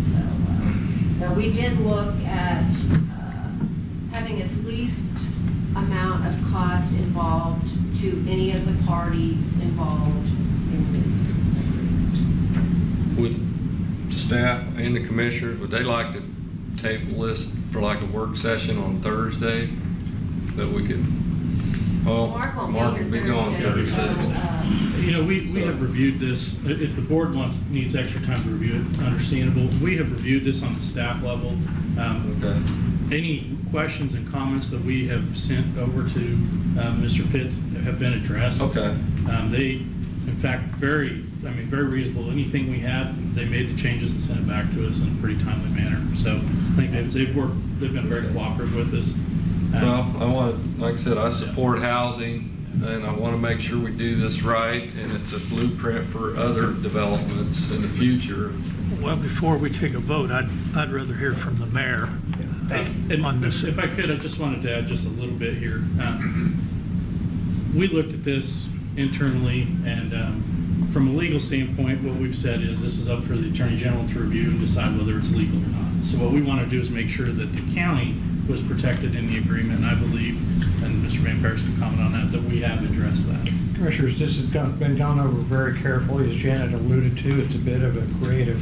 So, now we did look at having as least amount of cost involved to any of the parties involved in this agreement. Would the staff and the commissioners, would they like to table this for like a work session on Thursday? That we could, well, Mark won't Mark will be gone Thursday, Thursday. so, You know, we have reviewed this. If the board needs extra time to review it, understandable. We have reviewed this on the staff level. Okay. Any questions and comments that we have sent over to Mr. Fitz have been addressed. Okay. They, in fact, very reasonable. Anything we had, they made the changes and sent it back to us in a pretty timely manner. So I think they've been very cooperative with us. Well, I want to, like I said, I support housing, and I want to make sure we do this right, and it's a blueprint for other developments in the future. Well, before we take a vote, I'd rather hear from the mayor And on this. if I could, I just wanted to add just a little bit here. We looked at this internally, and from a legal standpoint, what we've said is this is up for the Attorney General to review and decide whether it's legal or not. So what we want to do is make sure that the county was protected in the agreement, and I believe, and Mr. Van Paris can comment on that, that we have addressed that. Commissioners, this has been gone over very carefully. As Janet alluded to, it's a bit of a creative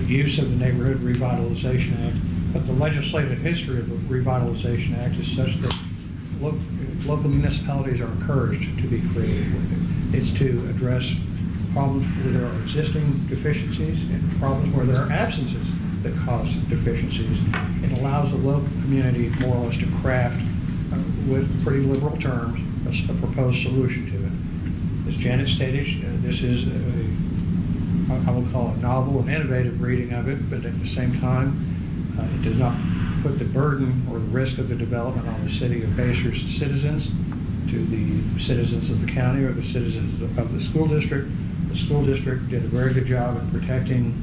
use of the Neighborhood Revitalization Act, but the legislative history of the Revitalization Act is such that local municipalities are encouraged to be creative with it. It's to address problems where there are existing deficiencies and problems where there are absences that cause deficiencies. It allows the local community more or less to craft, with pretty liberal terms, a proposed solution to it. As Janet stated, this is I will call it novel and innovative reading of it, but at the same time, it does not put the burden or the risk of the development on the city of Basehurst citizens, to the citizens of the county or the citizens of the school district. The school district did a very good job in protecting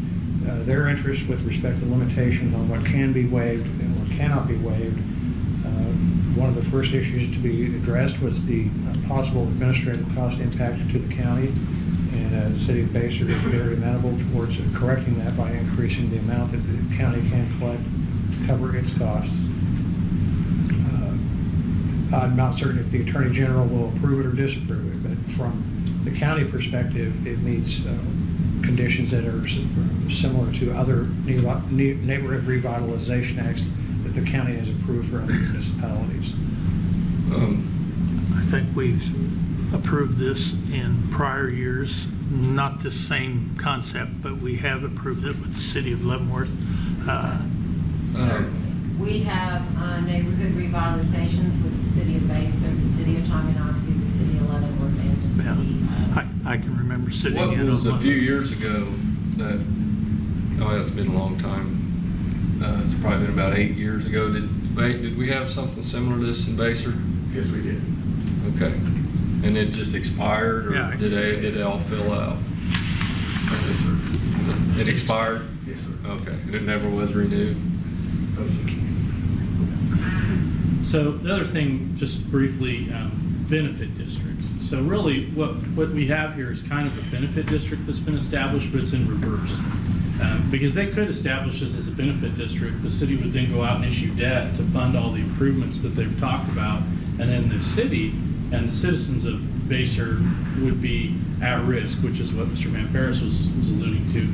their interests with respect to limitations on what can be waived and what cannot be waived. One of the first issues to be addressed was the possible administrative cost impact to the county, and the city of Basehurst is very amenable towards correcting that by increasing the amount that the county can collect to cover its costs. I'm not certain if the Attorney General will approve it or disapprove it, but from the county perspective, it meets conditions that are similar to other neighborhood revitalization acts that the county has approved for other municipalities. I think we've approved this in prior years, not the same concept, but we have approved it with the city of Leavenworth. Sir, we have neighborhood revitalizations with the city of Basehurst, the city of Tonganoxie, the city of Leavenworth, and the Yeah, city. I can remember sitting What in was a on few one. years ago that, oh, that's been a long time. It's probably been about 8 years ago. Did we have something similar to this in Basehurst? Yes, we did. Okay. And it just expired, or Yeah. did they all fill out? Yes, sir. It expired? Yes, sir. Okay. It never was renewed? So the other thing, just briefly, benefit districts. So really, what we have here is kind of a benefit district that's been established, but it's in reverse. Because they could establish this as a benefit district, the city would then go out and issue debt to fund all the improvements that they've talked about, and then the city and the citizens of Basehurst would be at risk, which is what Mr. Van Paris was alluding to,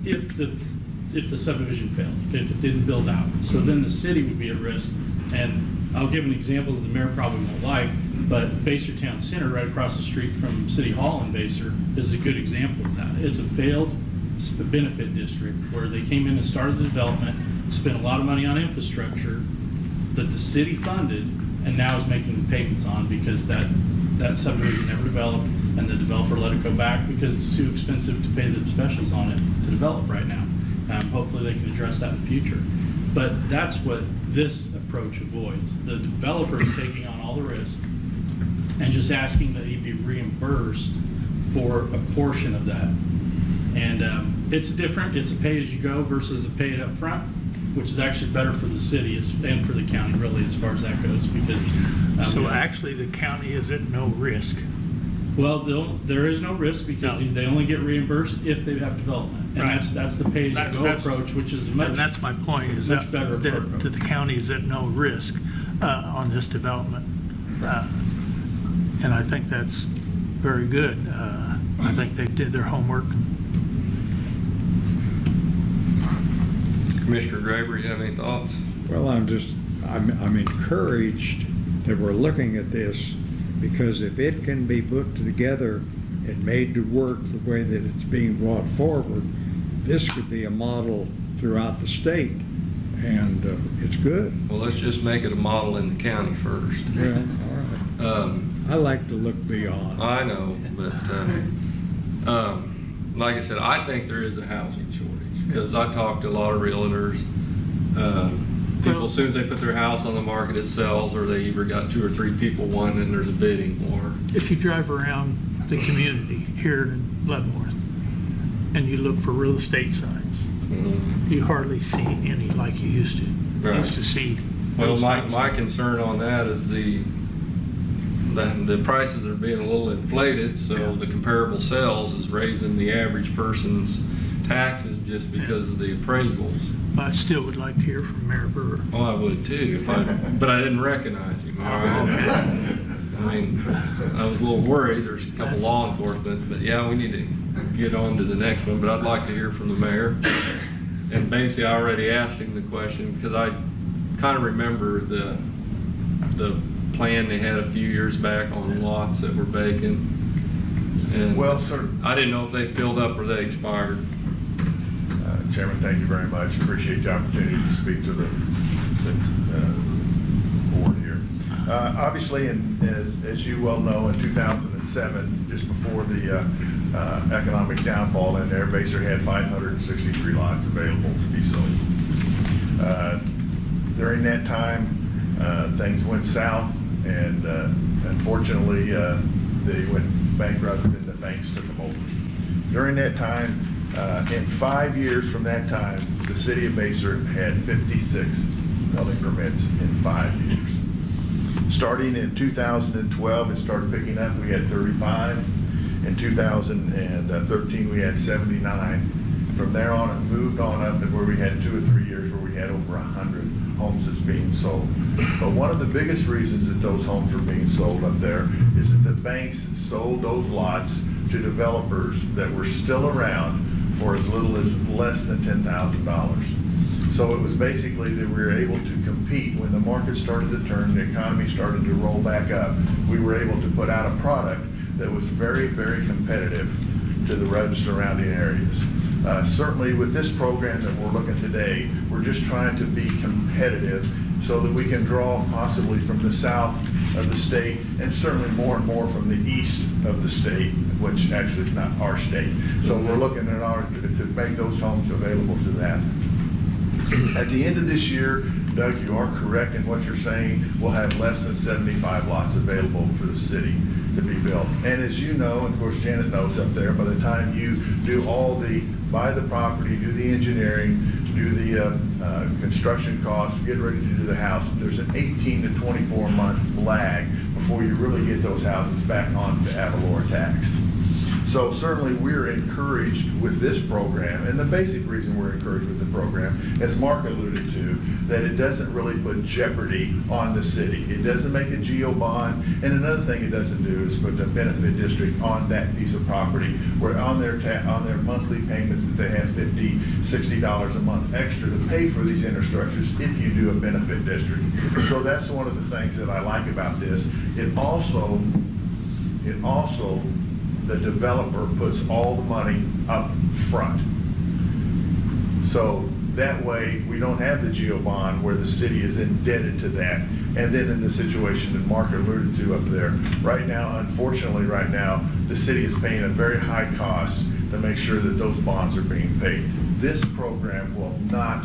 if the subdivision failed, if it didn't build out. So then the city would be at risk. And I'll give an example that the mayor probably won't like, but Basehurst Town Center, right across the street from City Hall in Basehurst, is a good example of that. It's a failed benefit district where they came in and started the development, spent a lot of money on infrastructure that the city funded, and now is making payments on because that subdivision never developed, and the developer let it go back because it's too expensive to pay the specials on it to develop right now. Hopefully they can address that in the future. But that's what this approach avoids. The developer is taking on all the risk and just asking that he be reimbursed for a portion of that. And it's different. It's a pay-as-you-go versus a pay it up front, which is actually better for the city and for the county, really, as far as that goes, because. So actually, the county is at no risk. Well, there is no risk because No. they only get reimbursed if they have development. And Right. that's the pay-as-you-go That's- approach, which is And much. that's my point, is much that, better approach. that the county is at no risk on this development. And I think that's very good. I think they did their homework. Commissioner Graber, you have any thoughts? Well, I'm encouraged that we're looking at this, because if it can be put together and made to work the way that it's being brought forward, this could be a model throughout the state, and it's good. Well, let's just make it a model in the county first. Well, all right. I like to look beyond. I know, but like I said, I think there is a housing shortage, because I talked to a lot of realtors. People, as soon as they put their house on the market, it sells, or they either got 2 or 3 people wanting, and there's a bidding war. If you drive around the community here in Leavenworth and you look for real estate signs, you hardly see any like you used to. You Right. used to see. Well, real my estate signs. concern on that is the prices are being a little inflated, so Yeah. the comparable sales is raising the average person's taxes just because of the appraisals. I still would like to hear from Mayor Brewer. Well, I would too, but I didn't recognize him. All right? I mean, I was a little worried. There's a couple law enforcement, but yeah, we need to get on to the next one. But I'd like to hear from the mayor. And basically, I already asked him the question, because I kind of remember the plan they had a few years back on lots that were vacant. And Well, sir, I didn't know if they filled up or they expired. Chairman, thank you very much. Appreciate the opportunity to speak to the board here. Obviously, as you well know, in 2007, just before the economic downfall in there, Baser had 563 lots available to be sold. During that time, things went south, and unfortunately, they went bankrupt and the banks took them over. During that time, in 5 years from that time, the city of Baser had 56 building permits in 5 years. Starting in 2012, it started picking up. We had 35. In 2013, we had 79. From there on, it moved on up to where we had 2 or 3 years where we had over 100 homes that's being sold. But one of the biggest reasons that those homes were being sold up there is that the banks sold those lots to developers that were still around for as little as less than $10,000. So it was basically that we were able to compete. When the market started to turn, the economy started to roll back up, we were able to put out a product that was very, very competitive to the surrounding areas. Certainly with this program that we're looking today, we're just trying to be competitive so that we can draw possibly from the south of the state, and certainly more and more from the east of the state, which actually is not our state. So we're looking at to make those homes available to them. At the end of this year, Doug, you are correct in what you're saying. We'll have less than 75 lots available for the city to be built. And as you know, and of course Janet knows up there, by the time you do buy the property, do the engineering, do the construction costs, get ready to do the house, there's an 18 to 24 month lag before you really get those houses back on the ad valorem tax. So certainly we're encouraged with this program, and the basic reason we're encouraged with the program, as Mark alluded to, that it doesn't really put jeopardy on the city. It doesn't make a geo bond, and another thing it doesn't do is put a benefit district on that piece of property, where on their monthly payments that they have $50, $60 a month extra to pay for these infrastructures if you do a benefit district. So that's one of the things that I like about this. It also the developer puts all the money up front. So that way we don't have the geo bond where the city is indebted to that. And then in the situation that Mark alluded to up there, right now, unfortunately right now, the city is paying a very high cost to make sure that those bonds are being paid. This program will not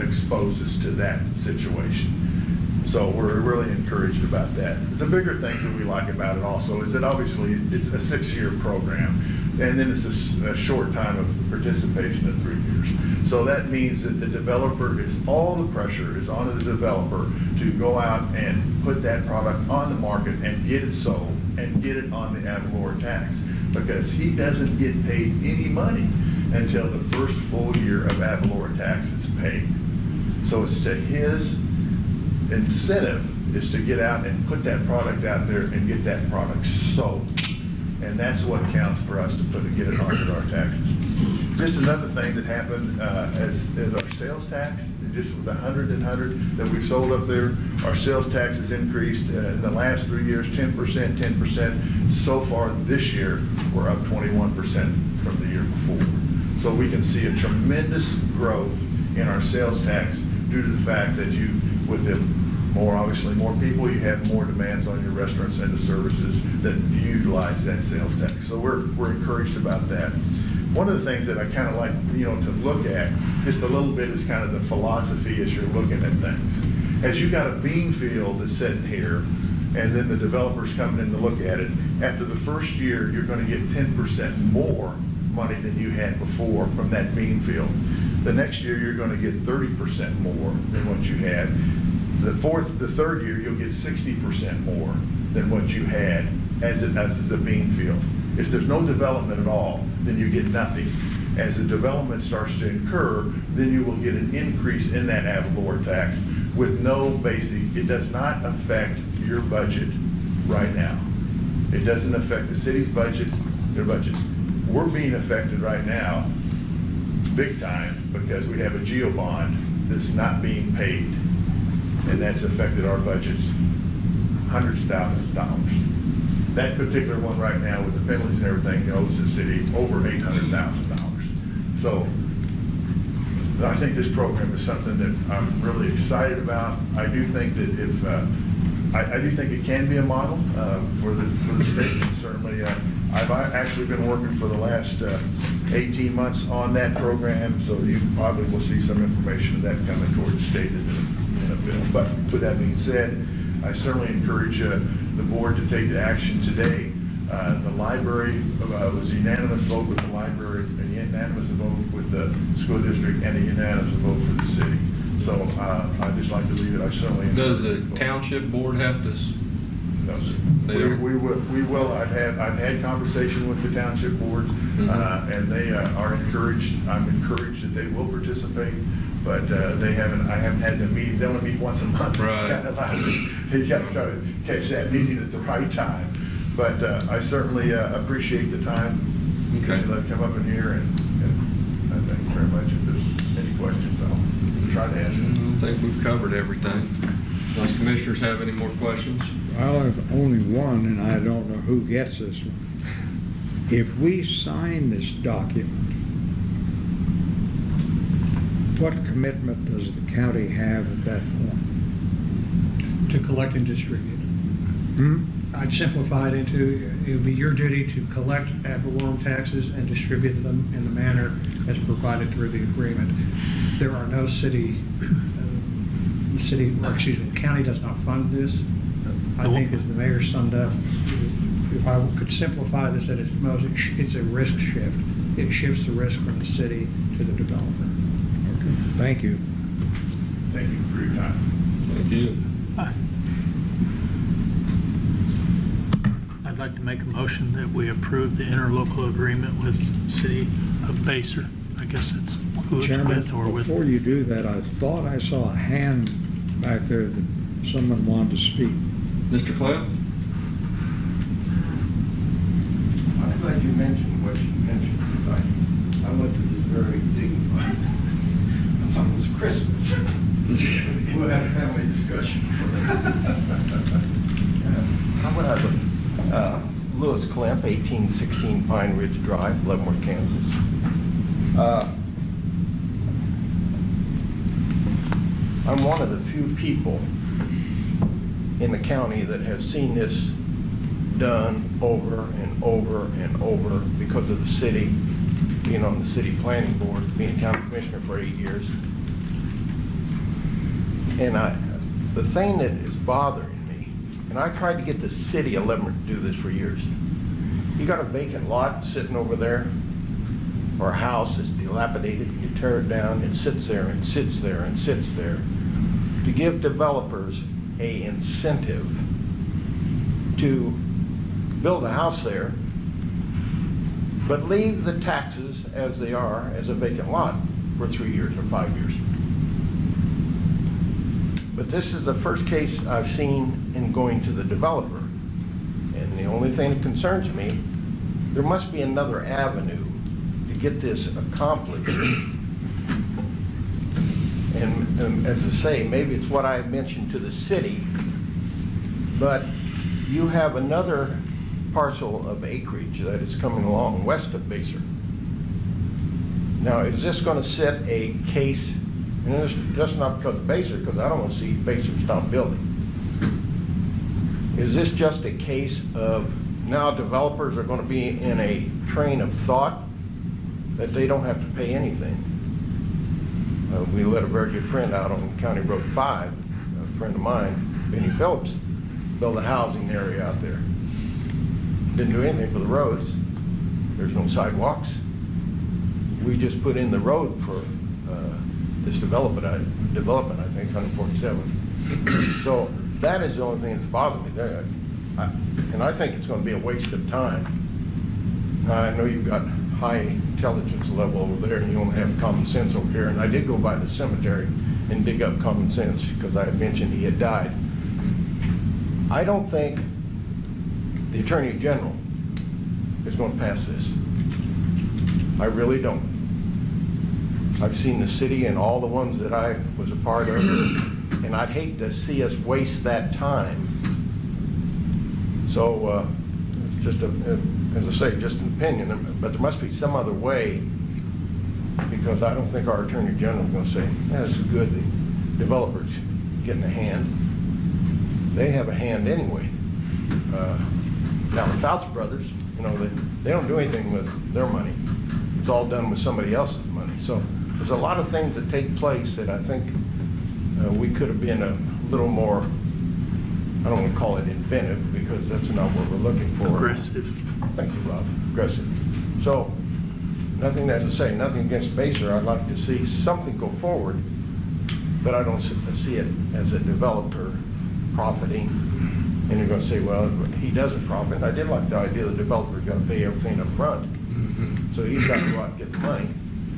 expose us to that situation. So we're really encouraged about that. The bigger things that we like about it also is that obviously it's a 6-year program, and then it's a short time of participation of 3 years. So that means that the developer all the pressure is on the developer to go out and put that product on the market and get it sold and get it on the ad valorem tax, because he doesn't get paid any money until the first full year of ad valorem tax is paid. So it's to his incentive is to get out and put that product out there and get that product sold. And that's what counts for us to get it onto our taxes. Just another thing that happened as our sales tax, just with the 100 and 100 that we've sold up there, our sales tax has increased in the last 3 years, 10%, 10%. So far this year, we're up 21% from the year before. So we can see a tremendous growth in our sales tax due to the fact that with the obviously more people, you have more demands on your restaurants and the services that utilize that sales tax. So we're encouraged about that. One of the things that I kind of like, to look at just a little bit is kind of the philosophy as you're looking at things. As you got a bean field that's sitting here, and then the developer's coming in to look at it, after the first year, you're going to get 10% more money than you had before from that bean field. The next year, you're going to get 30% more than what you had. The third year, you'll get 60% more than what you had as a bean field. If there's no development at all, then you get nothing. As the development starts to incur, then you will get an increase in that ad valorem tax with no basic. It does not affect your budget right now. It doesn't affect the city's budget, their budget. We're being affected right now, big time, because we have a GEO bond that's not being paid. And that's affected our budgets hundreds of thousands of dollars. That particular one right now with the penalties and everything owes the city over $800,000. So I think this program is something that I'm really excited about. I do think that I do think it can be a model for the state, and certainly I've actually been working for the last 18 months on that program, so you probably will see some information of that coming toward the state as in a bill. But with that being said, I certainly encourage the board to take the action today. The library was a unanimous vote with the library, a unanimous vote with the school district, and a unanimous vote for the city. So I'd just like to leave it. I certainly. Does the township board have to? No, sir. We will. I've had conversation with the township board, and they are encouraged. I'm encouraged that they will participate, but they haven't. I haven't had the meetings. They only meet once a month. Right. It's kind of like you got to try to catch that meeting at the right time. But I certainly appreciate the time. Okay. To come up in here, and I thank you very much. If there's any questions, I'll try to answer them. I think we've covered everything. Does commissioners have any more questions? I have only one, and I don't know who gets this one. If we sign this document, what commitment does the county have at that point? To collect and distribute. I'd simplify it into, it would be your duty to collect ad valorem taxes and distribute them in the manner as provided through the agreement. There are no the county does not fund this. I think as the mayor summed up, if I could simplify this at its most, it's a risk shift. It shifts the risk from the city to the developer. Okay. Thank you. Thank you for your time. Thank you. I'd like to make a motion that we approve the interlocal agreement with City of Baser. I guess that's who it's Chairman, with or with. before you do that, I thought I saw a hand back there that someone wanted to speak. Mr. Clem? I'm glad you mentioned what you mentioned, because I went to this very dignified, I thought it was Christmas. We'll have a family discussion. How would I look? Louis Klemp, 1816 Pine Ridge Drive, Leavenworth, Kansas. I'm one of the few people in the county that has seen this done over and over and over because of the city, being on the city planning board, being a county commissioner for 8 years. And the thing that is bothering me, and I tried to get the city of Leavenworth to do this for years. You got a vacant lot sitting over there, or a house that's dilapidated, you tear it down, it sits there and sits there and sits there. To give developers a incentive to build a house there, but leave the taxes as they are as a vacant lot for 3 years or 5 years. But this is the first case I've seen in going to the developer. And the only thing that concerns me, there must be another avenue to get this accomplished. And as I say, maybe it's what I mentioned to the city, but you have another parcel of acreage that is coming along west of Baser. Now, is this going to set a case, and it's just not because of Baser, because I don't want to see Baser stop building. Is this just a case of now developers are going to be in a train of thought that they don't have to pay anything? We let a very good friend out on County Road 5, a friend of mine, Benny Phillips, build a housing area out there. Didn't do anything for the roads. There's no sidewalks. We just put in the road for this development, I think, 147. So that is the only thing that's bothering me there. And I think it's going to be a waste of time. I know you've got high intelligence level over there and you only have common sense over here. And I did go by the cemetery and dig up common sense because I had mentioned he had died. I don't think the Attorney General is going to pass this. I really don't. I've seen the city and all the ones that I was a part of, and I'd hate to see us waste that time. So it's just, as I say, just an opinion, but there must be some other way, because I don't think our Attorney General is going to say, yeah, this is good, the developers getting a hand. They have a hand anyway. Now the Fouts brothers, you know, they don't do anything with their money. It's all done with somebody else's money. So there's a lot of things that take place that I think we could have been a little more, I don't want to call it inventive, because that's not what we're looking for. Aggressive. Thank you, Rob. Aggressive. So nothing, as I say, nothing against Baser. I'd like to see something go forward, but I don't see it as a developer profiting. And you're going to say, well, he doesn't profit. I did like the idea the developer's got to pay everything up front. Mm-hmm. So he's got to go out and get the money.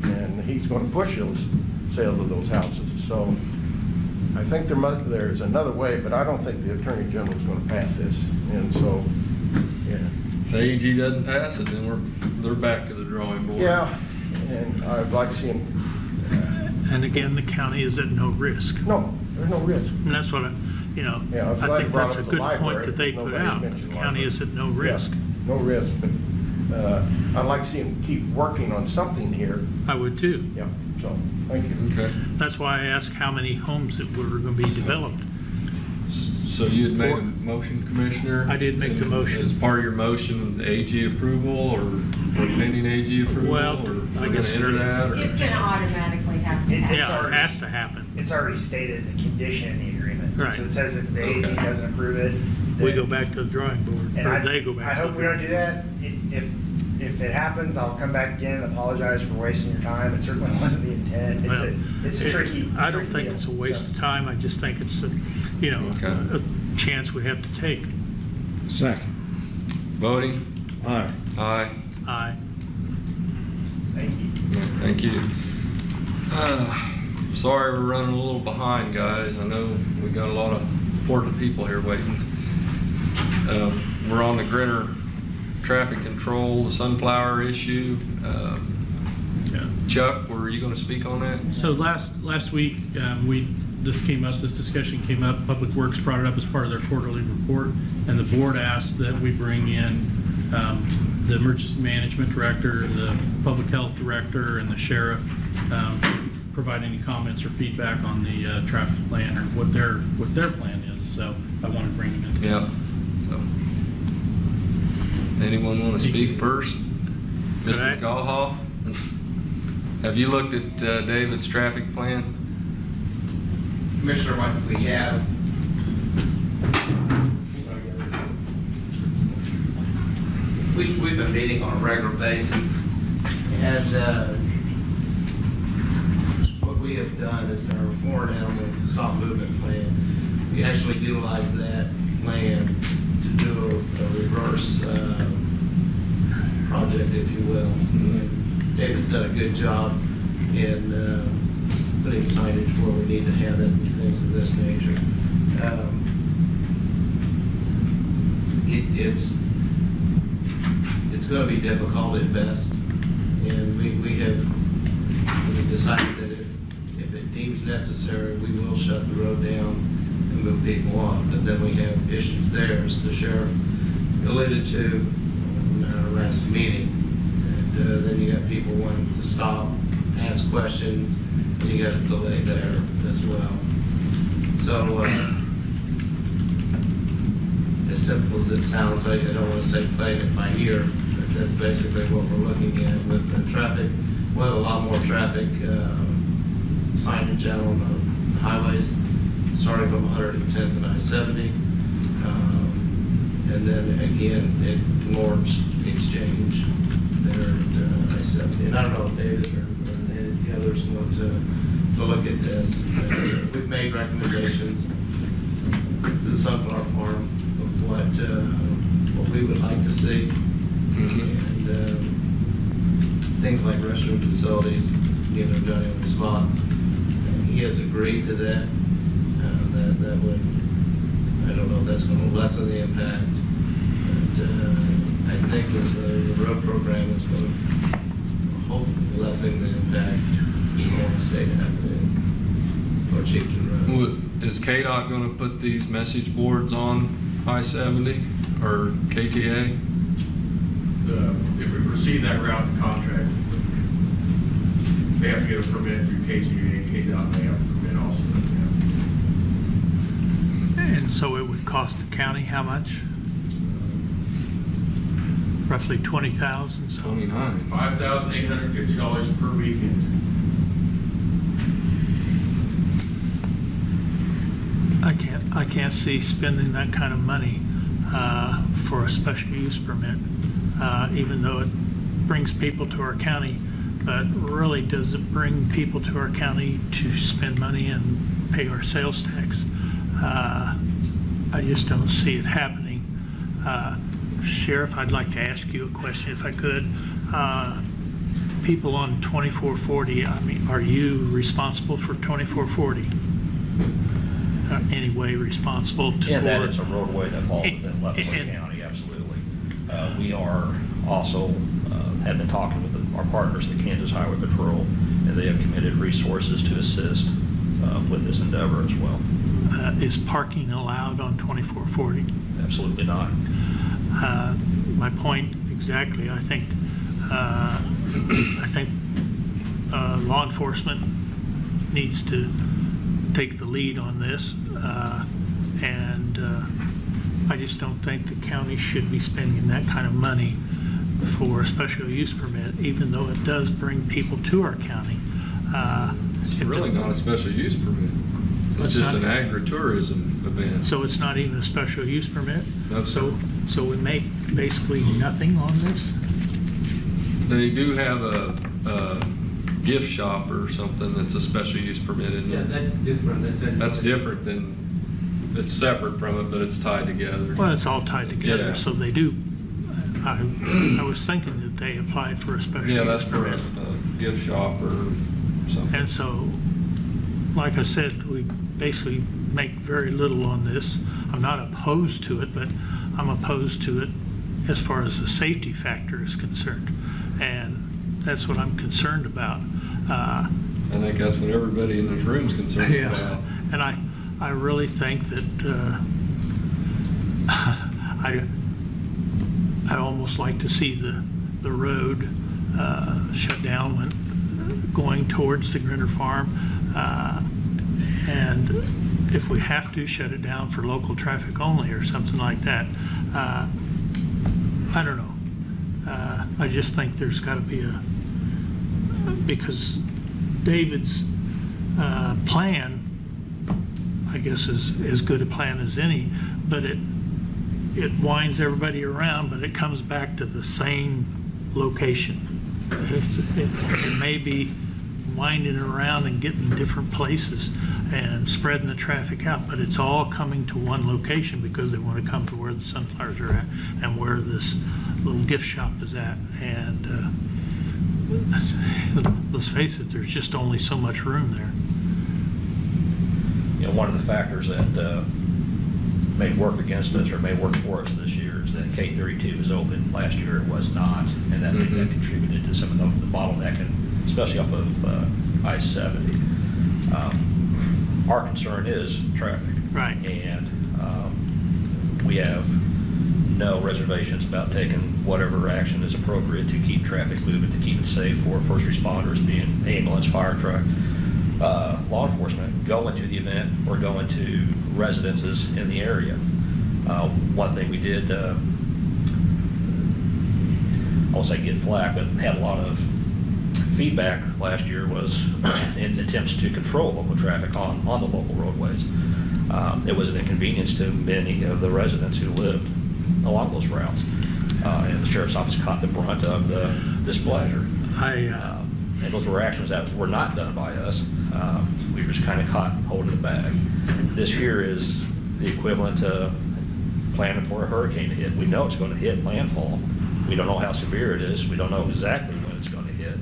And he's going to push those sales of those houses. So I think there's another way, but I don't think the Attorney General is going to pass this. And so, yeah. If the AG doesn't pass it, then they're back to the drawing board. Yeah, and I'd like to see him. And again, the county is at no risk. No, there's no risk. And that's what Yeah, I was I glad you think brought that's a up the good library. point that they put Nobody out. The mentioned county library. is at no risk. Yeah, no risk, but I'd like to see him keep working on something here. I would too. Yeah, so, thank you. Okay. That's why I asked how many homes that were going to be developed. So you had made a motion, Commissioner? I did make the motion. As part of your motion, the AG approval or pending AG approval? Well, or I we're going guess- to enter that? Or? It's gonna automatically have to It's happen. Yeah, it already- has to happen. It's already stated as a condition in the agreement. Right. So it says if the AG Okay. doesn't approve it. We then- go back to the drawing board, And or they go back. I to hope the we don't drawing do that. If it happens, I'll come back again and apologize for wasting your time. It certainly wasn't the intent. Well, It's a tricky. I don't tricky think deal, it's a waste so. of time. I just think it's a, Okay. a chance we have to take. Second. Voting? Aye. Aye. Aye. Thank you. Thank you. Sorry we're running a little behind, guys. I know we got a lot of important people here waiting. We're on the Grinner traffic control, the sunflower issue. Chuck, were you going to speak on that? So last week, this discussion came up, Public Works brought it up as part of their quarterly report, and the board asked that we bring in the emergency management director, the public health director, and the sheriff, provide any comments or feedback on the traffic plan or what their plan is. So I wanted to bring them in. Yeah. So, Anyone want to speak first? Could I? Mr. Gallhall? Have you looked at David's traffic plan? Commissioner, what we have, we've been meeting on a regular basis, and what we have done is our foreign animal stop movement plan. We actually utilize that plan to do a reverse project, if you will. David's done a good job in putting signage where we need to have it and things of this nature. It's going to be difficult at best, and we have decided that if it deems necessary, we will shut the road down and move people on. But then we have issues there, as the sheriff alluded to in our last meeting. And then you got people wanting to stop, ask questions, and you got a delay there as well. So, as simple as it sounds, I don't want to say playing it by ear, but that's basically what we're looking at with the traffic. We'll have a lot more traffic signage out on the highways, starting from 110th and I-70. And then again, at Lawrence Exchange there at I-70. And I don't know if David or any of the others want to look at this. We've made recommendations to the Sunflower Farm of what we would like to see. And things like restroom facilities, done in the spots. And he has agreed to that. That would, I don't know if that's going to lessen the impact, but I think that the road program is going to hopefully lessen the impact on the state happening or Chieftain Road. Is KDOT going to put these message boards on I-70 or KTA? If we proceed that route, the contract, they have to get a permit through KTA, and KDOT may have a permit also. And so it would cost the county how much? Roughly 20,000, so. 29. $5,850 per weekend. I can't see spending that kind of money for a special use permit, even though it brings people to our county. But really, does it bring people to our county to spend money and pay our sales tax? I just don't see it happening. Sheriff, I'd like to ask you a question if I could. People on 2440, I mean, are you responsible for 2440? Any way responsible for? In that it's a roadway that falls within Leavenworth County, absolutely. We are also, have been talking with our partners, the Kansas Highway Patrol, and they have committed resources to assist with this endeavor as well. Is parking allowed on 2440? Absolutely not. My point exactly. I think law enforcement needs to take the lead on this, and I just don't think the county should be spending that kind of money for a special use permit, even though it does bring people to our county. It's really not a special use permit. It's just an agritourism event. So it's not even a special use permit? No, sir. So we make basically nothing on this? They do have a gift shop or something that's a special use permit, isn't it? That's different. That's different than, it's separate from it, but it's tied together. Well, it's all tied together, Yeah. so they do. I was thinking that they applied for a special Yeah, use that's for a permit. gift shop or something. And so, like I said, we basically make very little on this. I'm not opposed to it, but I'm opposed to it as far as the safety factor is concerned. And that's what I'm concerned about. I think that's what everybody in this room is concerned about. And I really think that I'd almost like to see the road shut down when going towards the Grinner Farm. And if we have to, shut it down for local traffic only or something like that. I don't know. I just think there's got to be because David's plan, I guess, is as good a plan as any, but it winds everybody around, but it comes back to the same location. It may be winding around and getting different places and spreading the traffic out, but it's all coming to one location because they want to come to where the sunflowers are at and where this little gift shop is at. And let's face it, there's just only so much room there. You know, one of the factors that may work against us or may work for us this year is that K32 was open. Last year it was not, and that contributed to some of the bottlenecking, especially off of I-70. Our concern is traffic. Right. And we have no reservations about taking whatever action is appropriate to keep traffic moving, to keep it safe for first responders, being ambulance, fire truck, law enforcement, going to the event or going to residences in the area. One thing we did, I won't say get flack, but had a lot of feedback last year was in attempts to control local traffic on the local roadways. It was an inconvenience to many of the residents who lived along those routes. And the sheriff's office caught the brunt of the displeasure. And those were actions that were not done by us. We were just kind of caught holding the bag. This here is the equivalent to planning for a hurricane to hit. We know it's going to hit landfall. We don't know how severe it is. We don't know exactly when it's going to hit.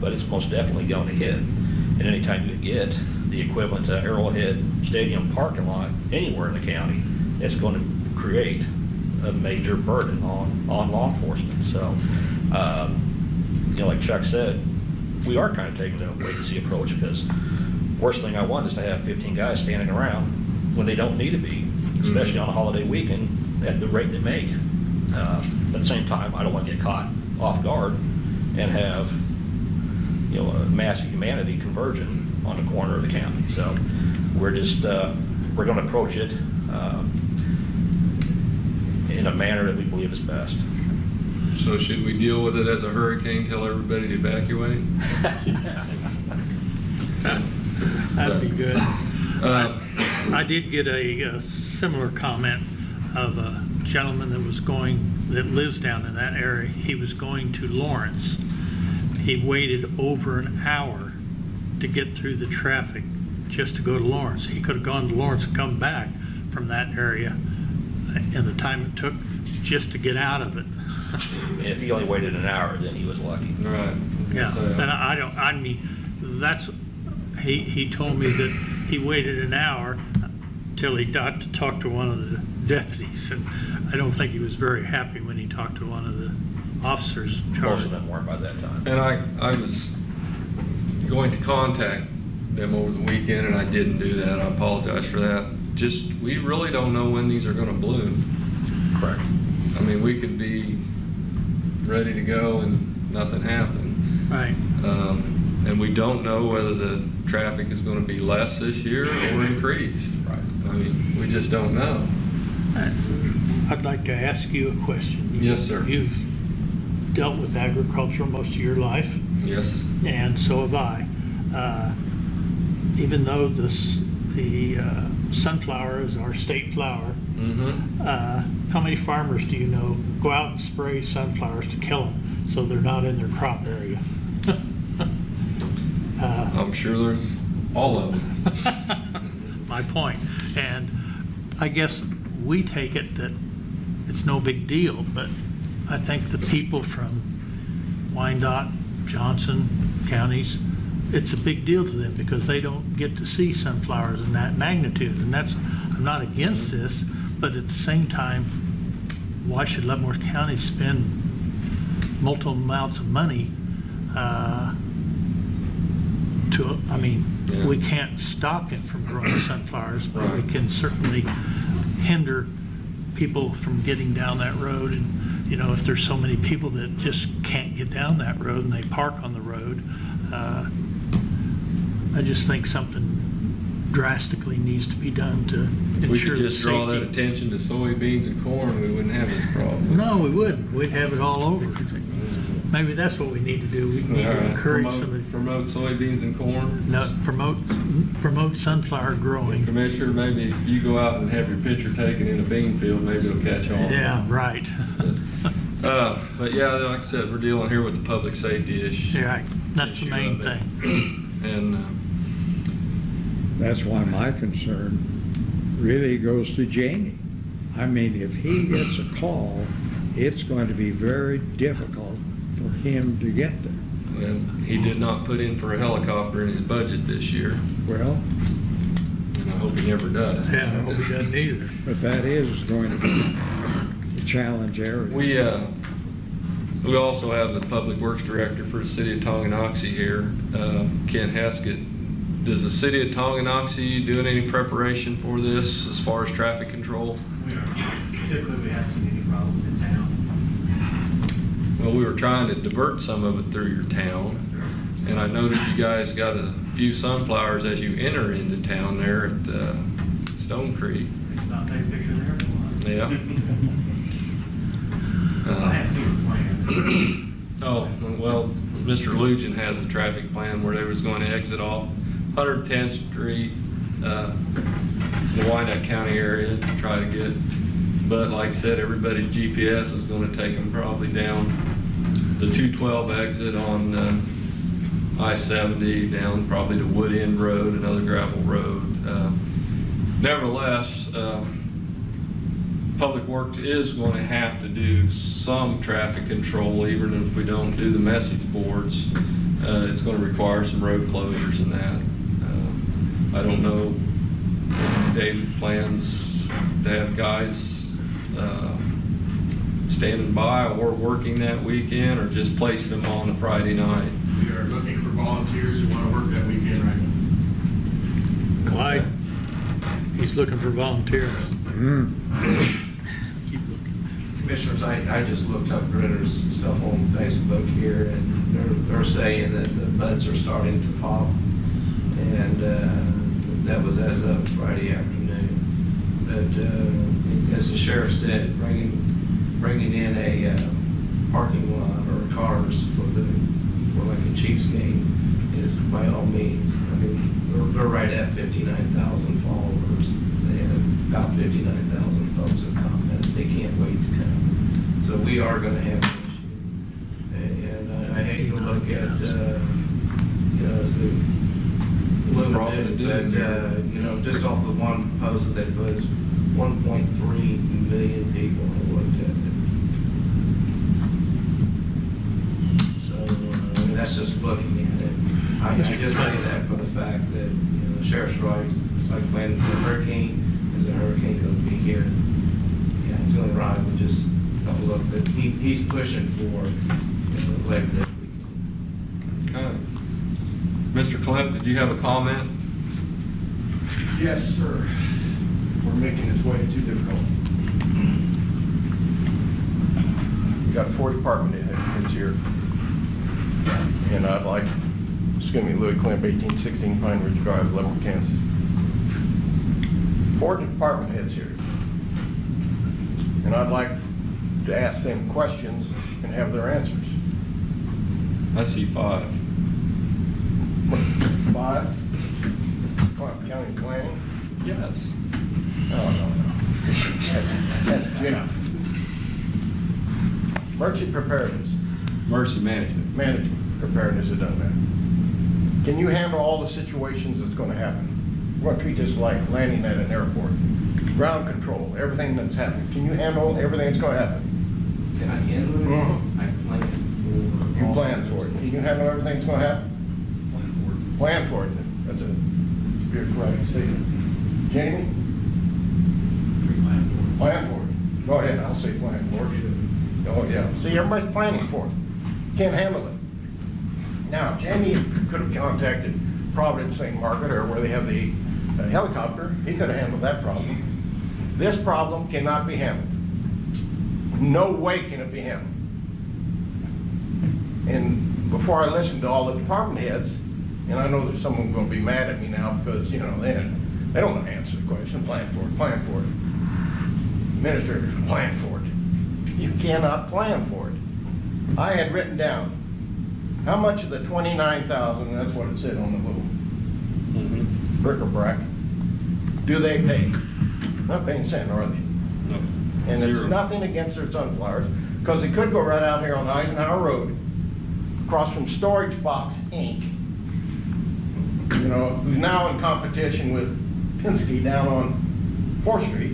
But it's most definitely going to hit. And anytime you get the equivalent to Arrowhead Stadium parking lot anywhere in the county, it's going to create a major burden on law enforcement. So, you know, like Chuck said, we are kind of taking a wait-and-see approach because worst thing I want is to have 15 guys standing around when they don't need to be, especially on a holiday weekend at the rate they make. But at the same time, I don't want to get caught off guard and have, you know, a mass humanity conversion on the corner of the county. So we're just, we're going to approach it in a manner that we believe is best. So should we deal with it as a hurricane, tell everybody to evacuate? That'd be good. I did get a similar comment of a gentleman that lives down in that area. He was going to Lawrence. He waited over an hour to get through the traffic just to go to Lawrence. He could have gone to Lawrence and come back from that area and the time it took just to get out of it. And if he only waited an hour, then he was lucky. Right. Yeah, and he told me that he waited an hour till he got to talk to one of the deputies, and I don't think he was very happy when he talked to one of the officers in charge. Most of them weren't by that time. And I was going to contact them over the weekend, and I didn't do that. I apologize for that. Just, we really don't know when these are going to bloom. Correct. I mean, we could be ready to go and nothing happened. Right. And we don't know whether the traffic is going to be less this year or increased. Right. I mean, we just don't know. I'd like to ask you a question. Yes, sir. You've dealt with agriculture most of your life, Yes. and so have I. Even though the sunflower is our state flower, how many farmers do you know go out and spray sunflowers to kill them so they're not in their crop area? I'm sure there's all of them. My point. And I guess we take it that it's no big deal, but I think the people from Wyandotte, Johnson counties, it's a big deal to them because they don't get to see sunflowers in that magnitude. And I'm not against this, but at the same time, why should Leavenworth County spend multiple amounts of money Yeah. we can't stop it from growing sunflowers, but we can certainly hinder people from getting down that road. And, you know, if there's so many people that just can't get down that road and they park on the road, I just think something drastically needs to be done to If we ensure could the just draw that safety. attention to soybeans and corn, we wouldn't have this problem. No, we wouldn't. We'd have it all over. Maybe that's what we need to do. We need All to right, encourage some of promote soybeans and corn. no, promote sunflower growing. Commissioner, maybe if you go out and have your picture taken in a bean field, maybe it'll catch on. Yeah, right. But yeah, like I said, we're dealing here with the public safety issue. Yeah, that's the issue main of it. thing. And That's why my concern really goes to Jamie. I mean, if he gets a call, it's going to be very difficult for him to get there. well, he did not put in for a helicopter in his budget this year, Well, and I hope he never does. Yeah, I hope he doesn't either. but that is going to be a challenge area. We also have the Public Works Director for the City of Tonganoxie here, Ken Heskett. Does the City of Tonganoxie doing any preparation for this as far as traffic control? We are. Typically, we haven't seen any problems in town. Well, we were trying to divert some of it through your town, and I noticed you guys got a few sunflowers as you enter into town there at Stone Creek. There's not a picture there. Yeah. I haven't seen the plan. Oh, well, Mr. Lujan has a traffic plan where they was going to exit off 110th Street, the Wyandotte County area to try to get, but like I said, everybody's GPS is going to take them probably down the 212 exit on I-70, down probably to Wood End Road, another gravel road. Nevertheless, Public Works is going to have to do some traffic control, even if we don't do the message boards. It's going to require some road closures and that. I don't know if David plans to have guys standing by or working that weekend, or just placing them on a Friday night. We are looking for volunteers who want to work that weekend right now. Clyde, he's looking for volunteers. Commissioners, I just looked up Ritter's stuff on Facebook here, and they're saying that the buds are starting to pop, and that was as of Friday afternoon. But as the sheriff said, bringing in a parking lot or cars for like a Chiefs game is by all means. I mean, they're right at 59,000 followers. They have about 59,000 folks have commented. They can't wait to come. So we are going to have an issue. And I hate to look at, as the limited, but, just off the one post that was 1.3 million people have looked at it. So, I mean, that's just looking at it. I just say that for the fact that, the sheriff's right. It's like when the hurricane, is the hurricane going to be here? Yeah, it's going to arrive. We just don't look, but he's pushing for Labor Day weekend. Okay. Mr. Clem, did you have a comment? Yes, sir. We're making this way too difficult. We got 4 department heads here. And I'd like, excuse me, Louis Clemp, 1816 Pine Ridge Drive, Leavenworth, Kansas. 4 department heads here. And I'd like to ask them questions and have their answers. I see 5. 5? Clark County Planning? Yes. No. That's Jeff. Emergency preparedness, Emergency management. management preparedness has done that. Can you handle all the situations that's going to happen? We're going to treat this like landing at an airport. Ground control, everything that's happening. Can you handle everything that's going to happen? Can I handle it? Mhm. I plan. You plan for it. Can you handle everything that's going to happen? Plan for it. That's a very correct statement. Jamie? Plan for it. Go ahead, I'll say plan for it. Oh, yeah. See, everybody's planning for it. Can't handle it. Now, Jamie could have contacted Providence St. Margaret, or where they have the helicopter. He could have handled that problem. This problem cannot be handled. No way can it be handled. And before I listen to all the department heads, and I know there's someone going to be mad at me now because, They don't want to answer the question. Plan for it, plan for it. Administrators, plan for it. You cannot plan for it. I had written down, how much of the 29,000, that's what it said on the little bric-a-brac, do they pay? Not paying a cent, are they? No. And it's Zero. nothing against their sunflowers, because they could go right out here on Eisenhower Road, across from Storage Box, Inc., you know, who's now in competition with Penske down on 4th Street.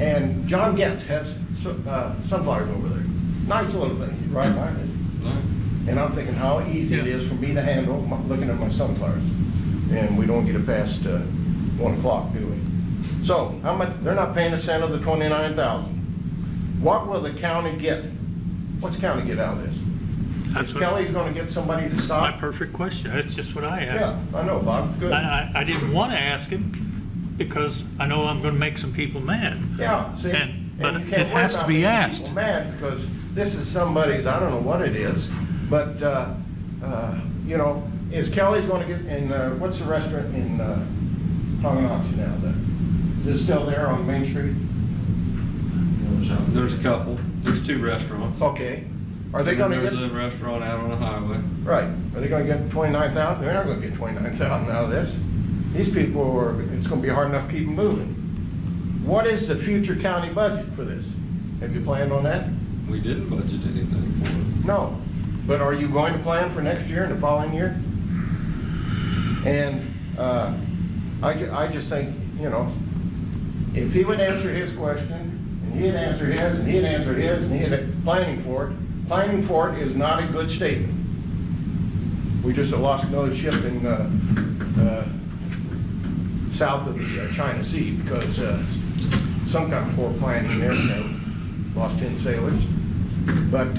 And John Getz has sunflowers over there. Nice little thing, you ride by it. No. And I'm thinking how easy it is for me to handle looking at my sunflowers. And we don't get it past 1 o'clock, do we? So, how much, they're not paying a cent of the 29,000. What will the county get? What's the county get out of this? That's Is what- Kelly's gonna get somebody to My stop? perfect question. That's just what I asked. Yeah, I know, Bob, good. I didn't want to ask him because I know I'm going to make some people mad. Yeah, see? But and you can't it worry has to about be making asked. people mad because this is somebody's, I don't know what it is, but, you know, is Kelly's gonna get, and what's the restaurant in Tonganoxie now? Is it still there on Main Street? There's a couple. There's 2 restaurants. Okay. Are they gonna get, There's a restaurant out on the highway. right, are they gonna get 29,000? They're not gonna get 29,000 out of this. These people are, it's gonna be hard enough to keep them moving. What is the future county budget for this? Have you planned on that? We didn't budget anything for it. No. But are you going to plan for next year and the following year? And I just think, you know, if he would answer his question, and he'd answer his, and he'd answer his, and he'd planning for it is not a good statement. We just lost another ship in south of the China Sea because some kind of poor planning there, you know, lost 10 sailors. But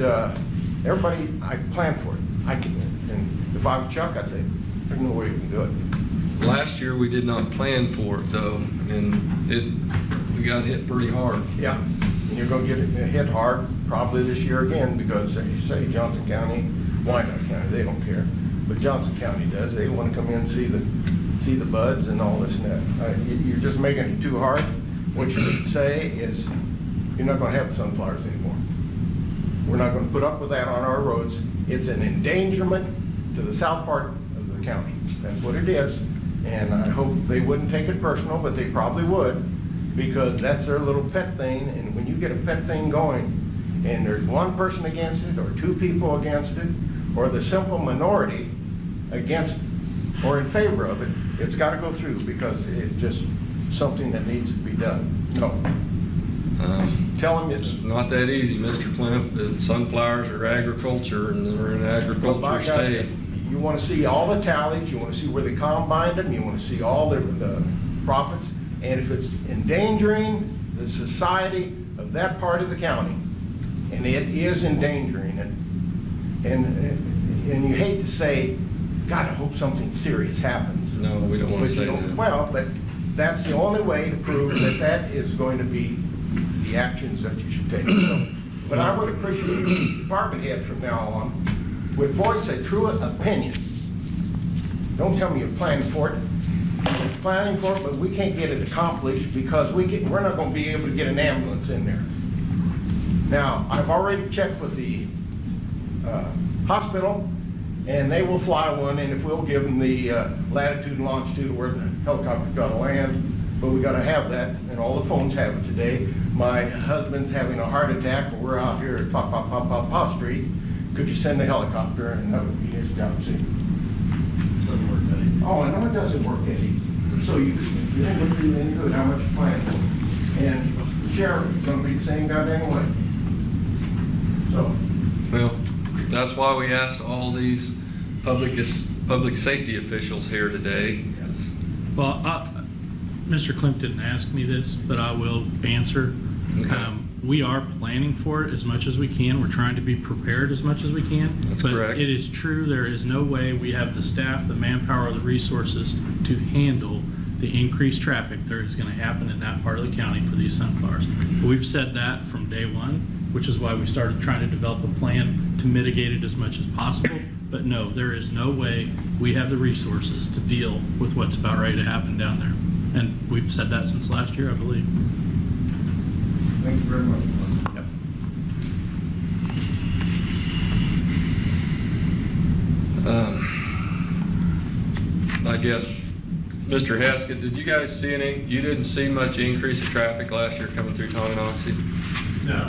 everybody, I plan for it. I can, and if I was Chuck, I'd say, there's no way we can do it. Last year, we did not plan for it though, and we got hit pretty hard. Yeah, and you're gonna get hit hard probably this year again because, as you say, Johnson County, Wyandotte County, they don't care. But Johnson County does. They wanna come in and see the buds and all this and that. You're just making it too hard. What you should say is, you're not gonna have sunflowers anymore. We're not gonna put up with that on our roads. It's an endangerment to the south part of the county. That's what it is. And I hope they wouldn't take it personal, but they probably would, because that's their little pet thing. And when you get a pet thing going, and there's one person against it, or 2 people against it, or the simple minority against or in favor of it, it's gotta go through, because it's just something that needs to be done. No. Tell them it's. Not that easy, Mr. Klemp. Sunflowers are agriculture, and we're in an Well, by agriculture God, state. you want to see all the tallies, you want to see where they combined them, you want to see all the profits, and if it's endangering the society of that part of the county, and it is endangering it, and you hate to say, God, I hope something serious happens. No, we don't want But to you say don't- that. Well, but that's the only way to prove that that is going to be the actions that you should take. So, but I would appreciate department heads from now on would voice a true opinion. Don't tell me you're planning for it. You're planning for it, but we can't get it accomplished because we're not gonna be able to get an ambulance in there. Now, I've already checked with the hospital, and they will fly one, and if we'll give them the latitude and longitude of where the helicopter's gonna land, but we gotta have that, and all the phones have it today. My husband's having a heart attack, and we're out here at Pop Street. Could you send a helicopter? And that would be his job, see. Doesn't work, Eddie. Oh, I know it doesn't work, Eddie. So you didn't do any good, how much you planned for. And the sheriff is gonna be the same goddamn way. So, Well, that's why we asked all these public safety officials here today. Well, Mr. Klemp didn't ask me this, but I will answer. Okay. We are planning for it as much as we can. We're trying to be prepared as much as we can. That's But correct. it is true, there is no way we have the staff, the manpower, the resources to handle the increased traffic that is going to happen in that part of the county for these sunflowers. We've said that from day one, which is why we started trying to develop a plan to mitigate it as much as possible. But no, there is no way we have the resources to deal with what's about ready to happen down there. And we've said that since last year, I believe. Thank you very much. Yep. I guess, Mr. Heskett, did you guys see you didn't see much increase of traffic last year coming through Tonganoxie? No.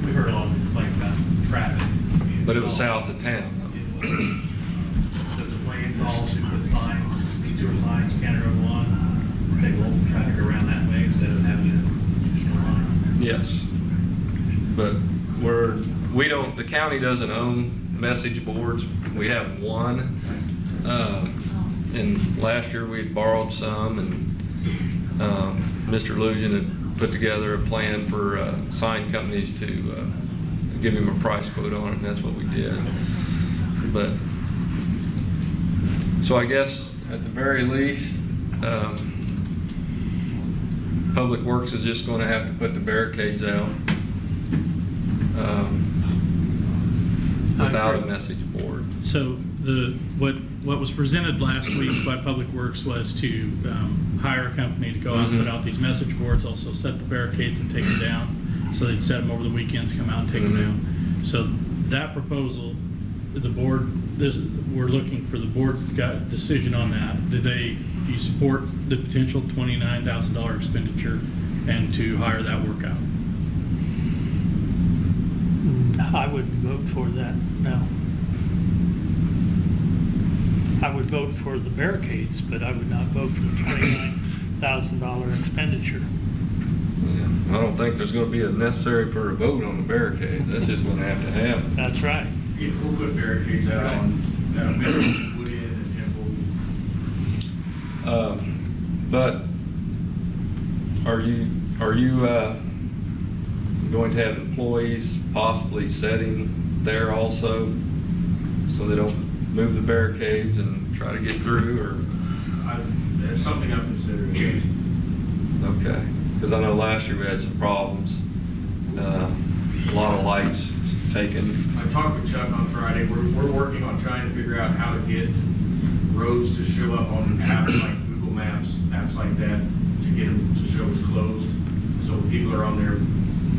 We heard a lot of complaints about traffic. But it was south of town. There's a plan calls to put signs, detour signs, County Road 1, take local traffic around that way instead of having it just line. Yes. But the county doesn't own message boards. We have one. And last year we had borrowed some, and Mr. Lujan had put together a plan for sign companies to give him a price quote on it, and that's what we did. But, so I guess at the very least, Public Works is just going to have to put the barricades out without a message board. So what was presented last week by Public Works was to hire a company to go out and put out these message boards, also set the barricades and take them down. So they'd set them over the weekends, come out and take them down. So that proposal, we're looking for the board's decision on that. Do you support the potential $29,000 expenditure and to hire that work out? I wouldn't vote for that, no. I would vote for the barricades, but I would not vote for the $29,000 expenditure. Yeah, I don't think there's going to be a necessary for a vote on the barricades. That's just going to happen. That's right. Yeah, we'll put barricades out on Woodend and Temple. But are you going to have employees possibly sitting there also, so they don't move the barricades and try to get through, or? That's something I'm considering, yes. Okay, because I know last year we had some problems. A lot of lights taken. I talked with Chuck on Friday. We're working on trying to figure out how to get roads to show up on apps like Google Maps, apps like that, to get them to show it's closed. So when people are on their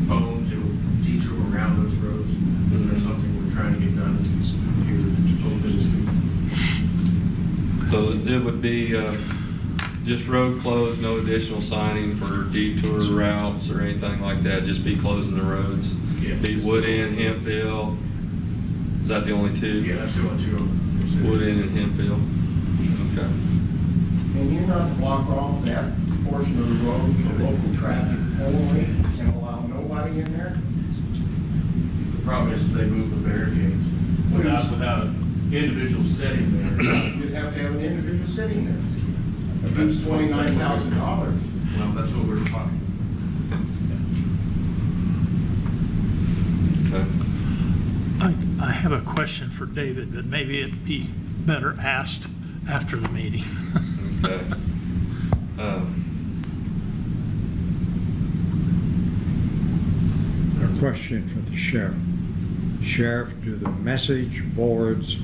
phones, it'll detour around those roads. That's something we're trying to get done here hopefully this week. So it would be just road closed, no additional signing for detour routes or anything like that, just be closing the roads? Yeah. Be Woodend, Hemphill? Is that the only two? Yeah, that's the only two. Woodend and Hemphill? Okay. Can you not block off that portion of the road for local traffic only and allow nobody in there? The problem is they move the barricades without an individual sitting there. You'd have to have an individual sitting there. That's $29,000. Well, that's what we're talking. Okay. I have a question for David, but maybe it'd be better asked after the meeting. Okay. A question for the sheriff. Sheriff, do the message boards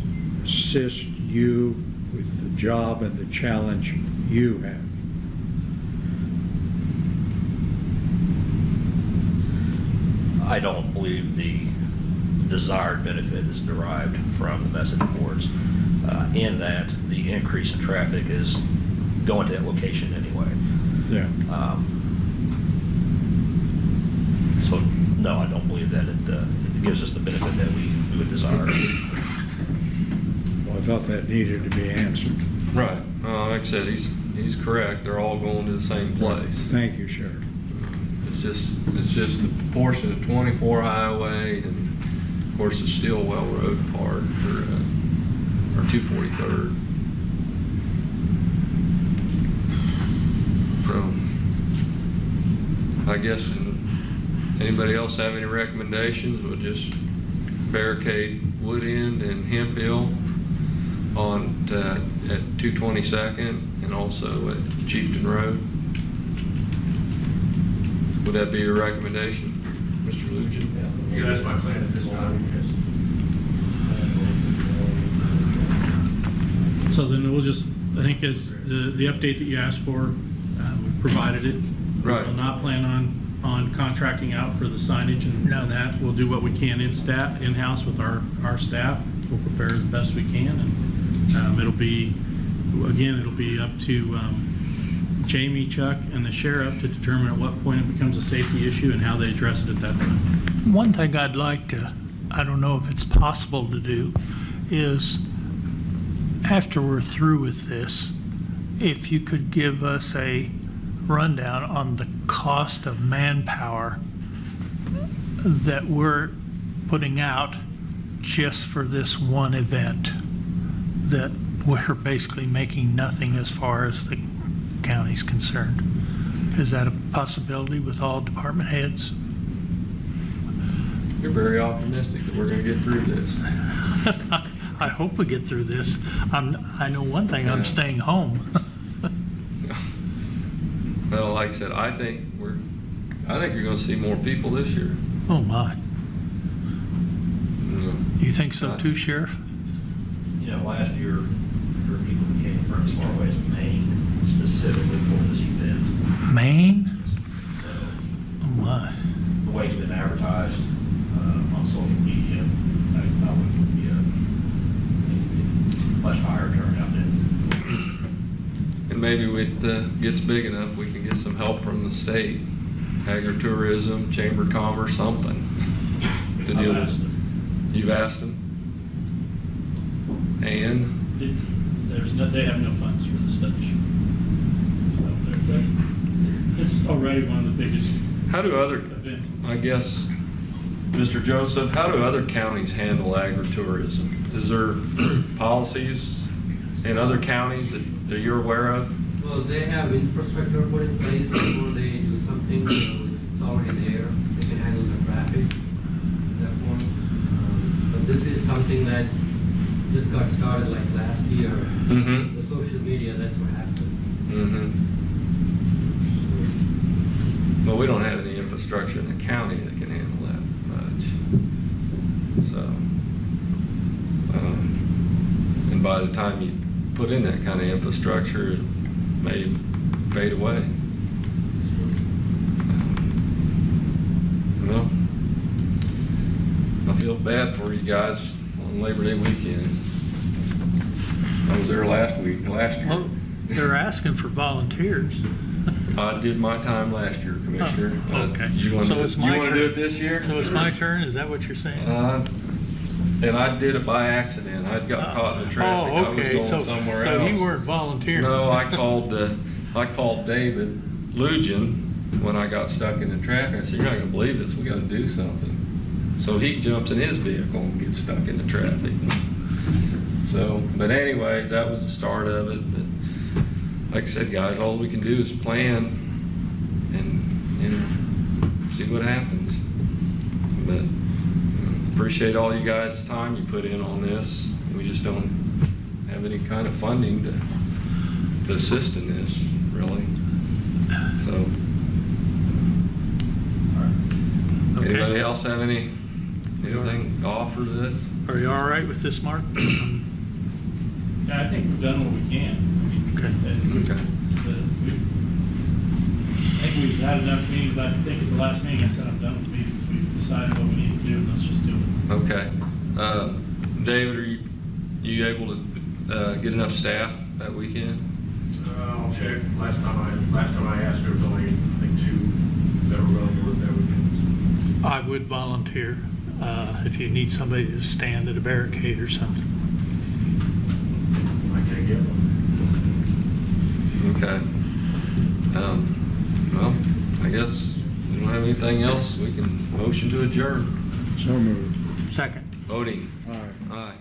assist you with the job and the challenge you have? I don't believe the desired benefit is derived from the message boards, in that the increase in traffic is going to that location anyway. Yeah. So, no, I don't believe that it gives us the benefit that we would desire. Well, I thought that needed to be answered. Right. Like I said, he's correct. They're all going to the same place. Thank you, Sheriff. It's just a portion of 24 highway, and of course the Stillwell Road part, or 243rd. So, I guess, anybody else have any recommendations? We'll just barricade Woodend and Hemphill at 222nd and also at Chieftain Road. Would that be your recommendation, Mr. Lujan? Yeah, that's my plan at this time, yes. So then we'll just, I think as the update that you asked for, we provided it. Right. We'll not plan on contracting out for the signage and that. We'll do what we can in-house with our staff. We'll prepare as best we can, and it'll be up to Jamie, Chuck, and the sheriff to determine at what point it becomes a safety issue and how they address it at that time. One thing I'd like to, I don't know if it's possible to do, is after we're through with this, if you could give us a rundown on the cost of manpower that we're putting out just for this one event, that we're basically making nothing as far as the county's concerned. Is that a possibility with all department heads? You're very optimistic that we're gonna get through this. I hope we get through this. I know one thing, I'm Yeah. staying home. Well, like I said, I think you're gonna see more people this year. Oh my, You know, you think so too, Sheriff? You know, last year, there were people who came from as far away as Maine specifically for this event. Maine? So Oh my. the way it's been advertised on social media, I would be a much higher turnout than. And maybe it gets big enough, we can get some help from the state, agritourism, chamber of commerce, something to deal I've asked with. them. You've asked them? And They have no funds for the stage. So it's already one of the biggest how do other, events. I guess, Mr. Joseph, how do other counties handle agritourism? Is there policies in other counties that you're aware of? Well, they have infrastructure put in place before they do something, so it's already there. They can handle the traffic at that point. But this is something that just got started like last year. Mm-hmm. The social media, that's what happened. Mm-hmm. Well, we don't have any infrastructure in the county that can handle that much. So, and by the time you put in that kind of infrastructure, it may fade away. Well, I feel bad for you guys on Labor Day weekend. I was there last year. Well, they're asking for volunteers. I did my time last year, Commissioner. Oh, okay. You want So to it's my do turn. it this year? So it's my turn, is that what you're saying? And I did it by accident. I got caught in the traffic. Oh, I was okay, going so somewhere else. you weren't volunteering? No, I called David Lujan when I got stuck in the traffic. I said, "You're not going to believe this. We got to do something." So he jumps in his vehicle and gets stuck in the traffic. So, but anyways, that was the start of it. But like I said, guys, all we can do is plan and see what happens. But appreciate all you guys' time you put in on this. We just don't have any kind of funding to assist in this, really. So, Okay. anybody else have anything to offer to this? Are you all right with this, Mark? Yeah, I think we've done what we can. Okay. Okay. I think we've had enough meetings. I think at the last meeting I said I'm done with meetings. We've decided what we need to do, and let's just do it. Okay. David, are you able to get enough staff that weekend? I'll check. Last time I asked, there was only, I think, 2 that were willing to work that weekend. I would volunteer if you need somebody to stand at a barricade or something. I can't get one. Okay. Well, I guess we don't have anything else. We can motion to adjourn. So moved. Second. Voting. Aye. Aye.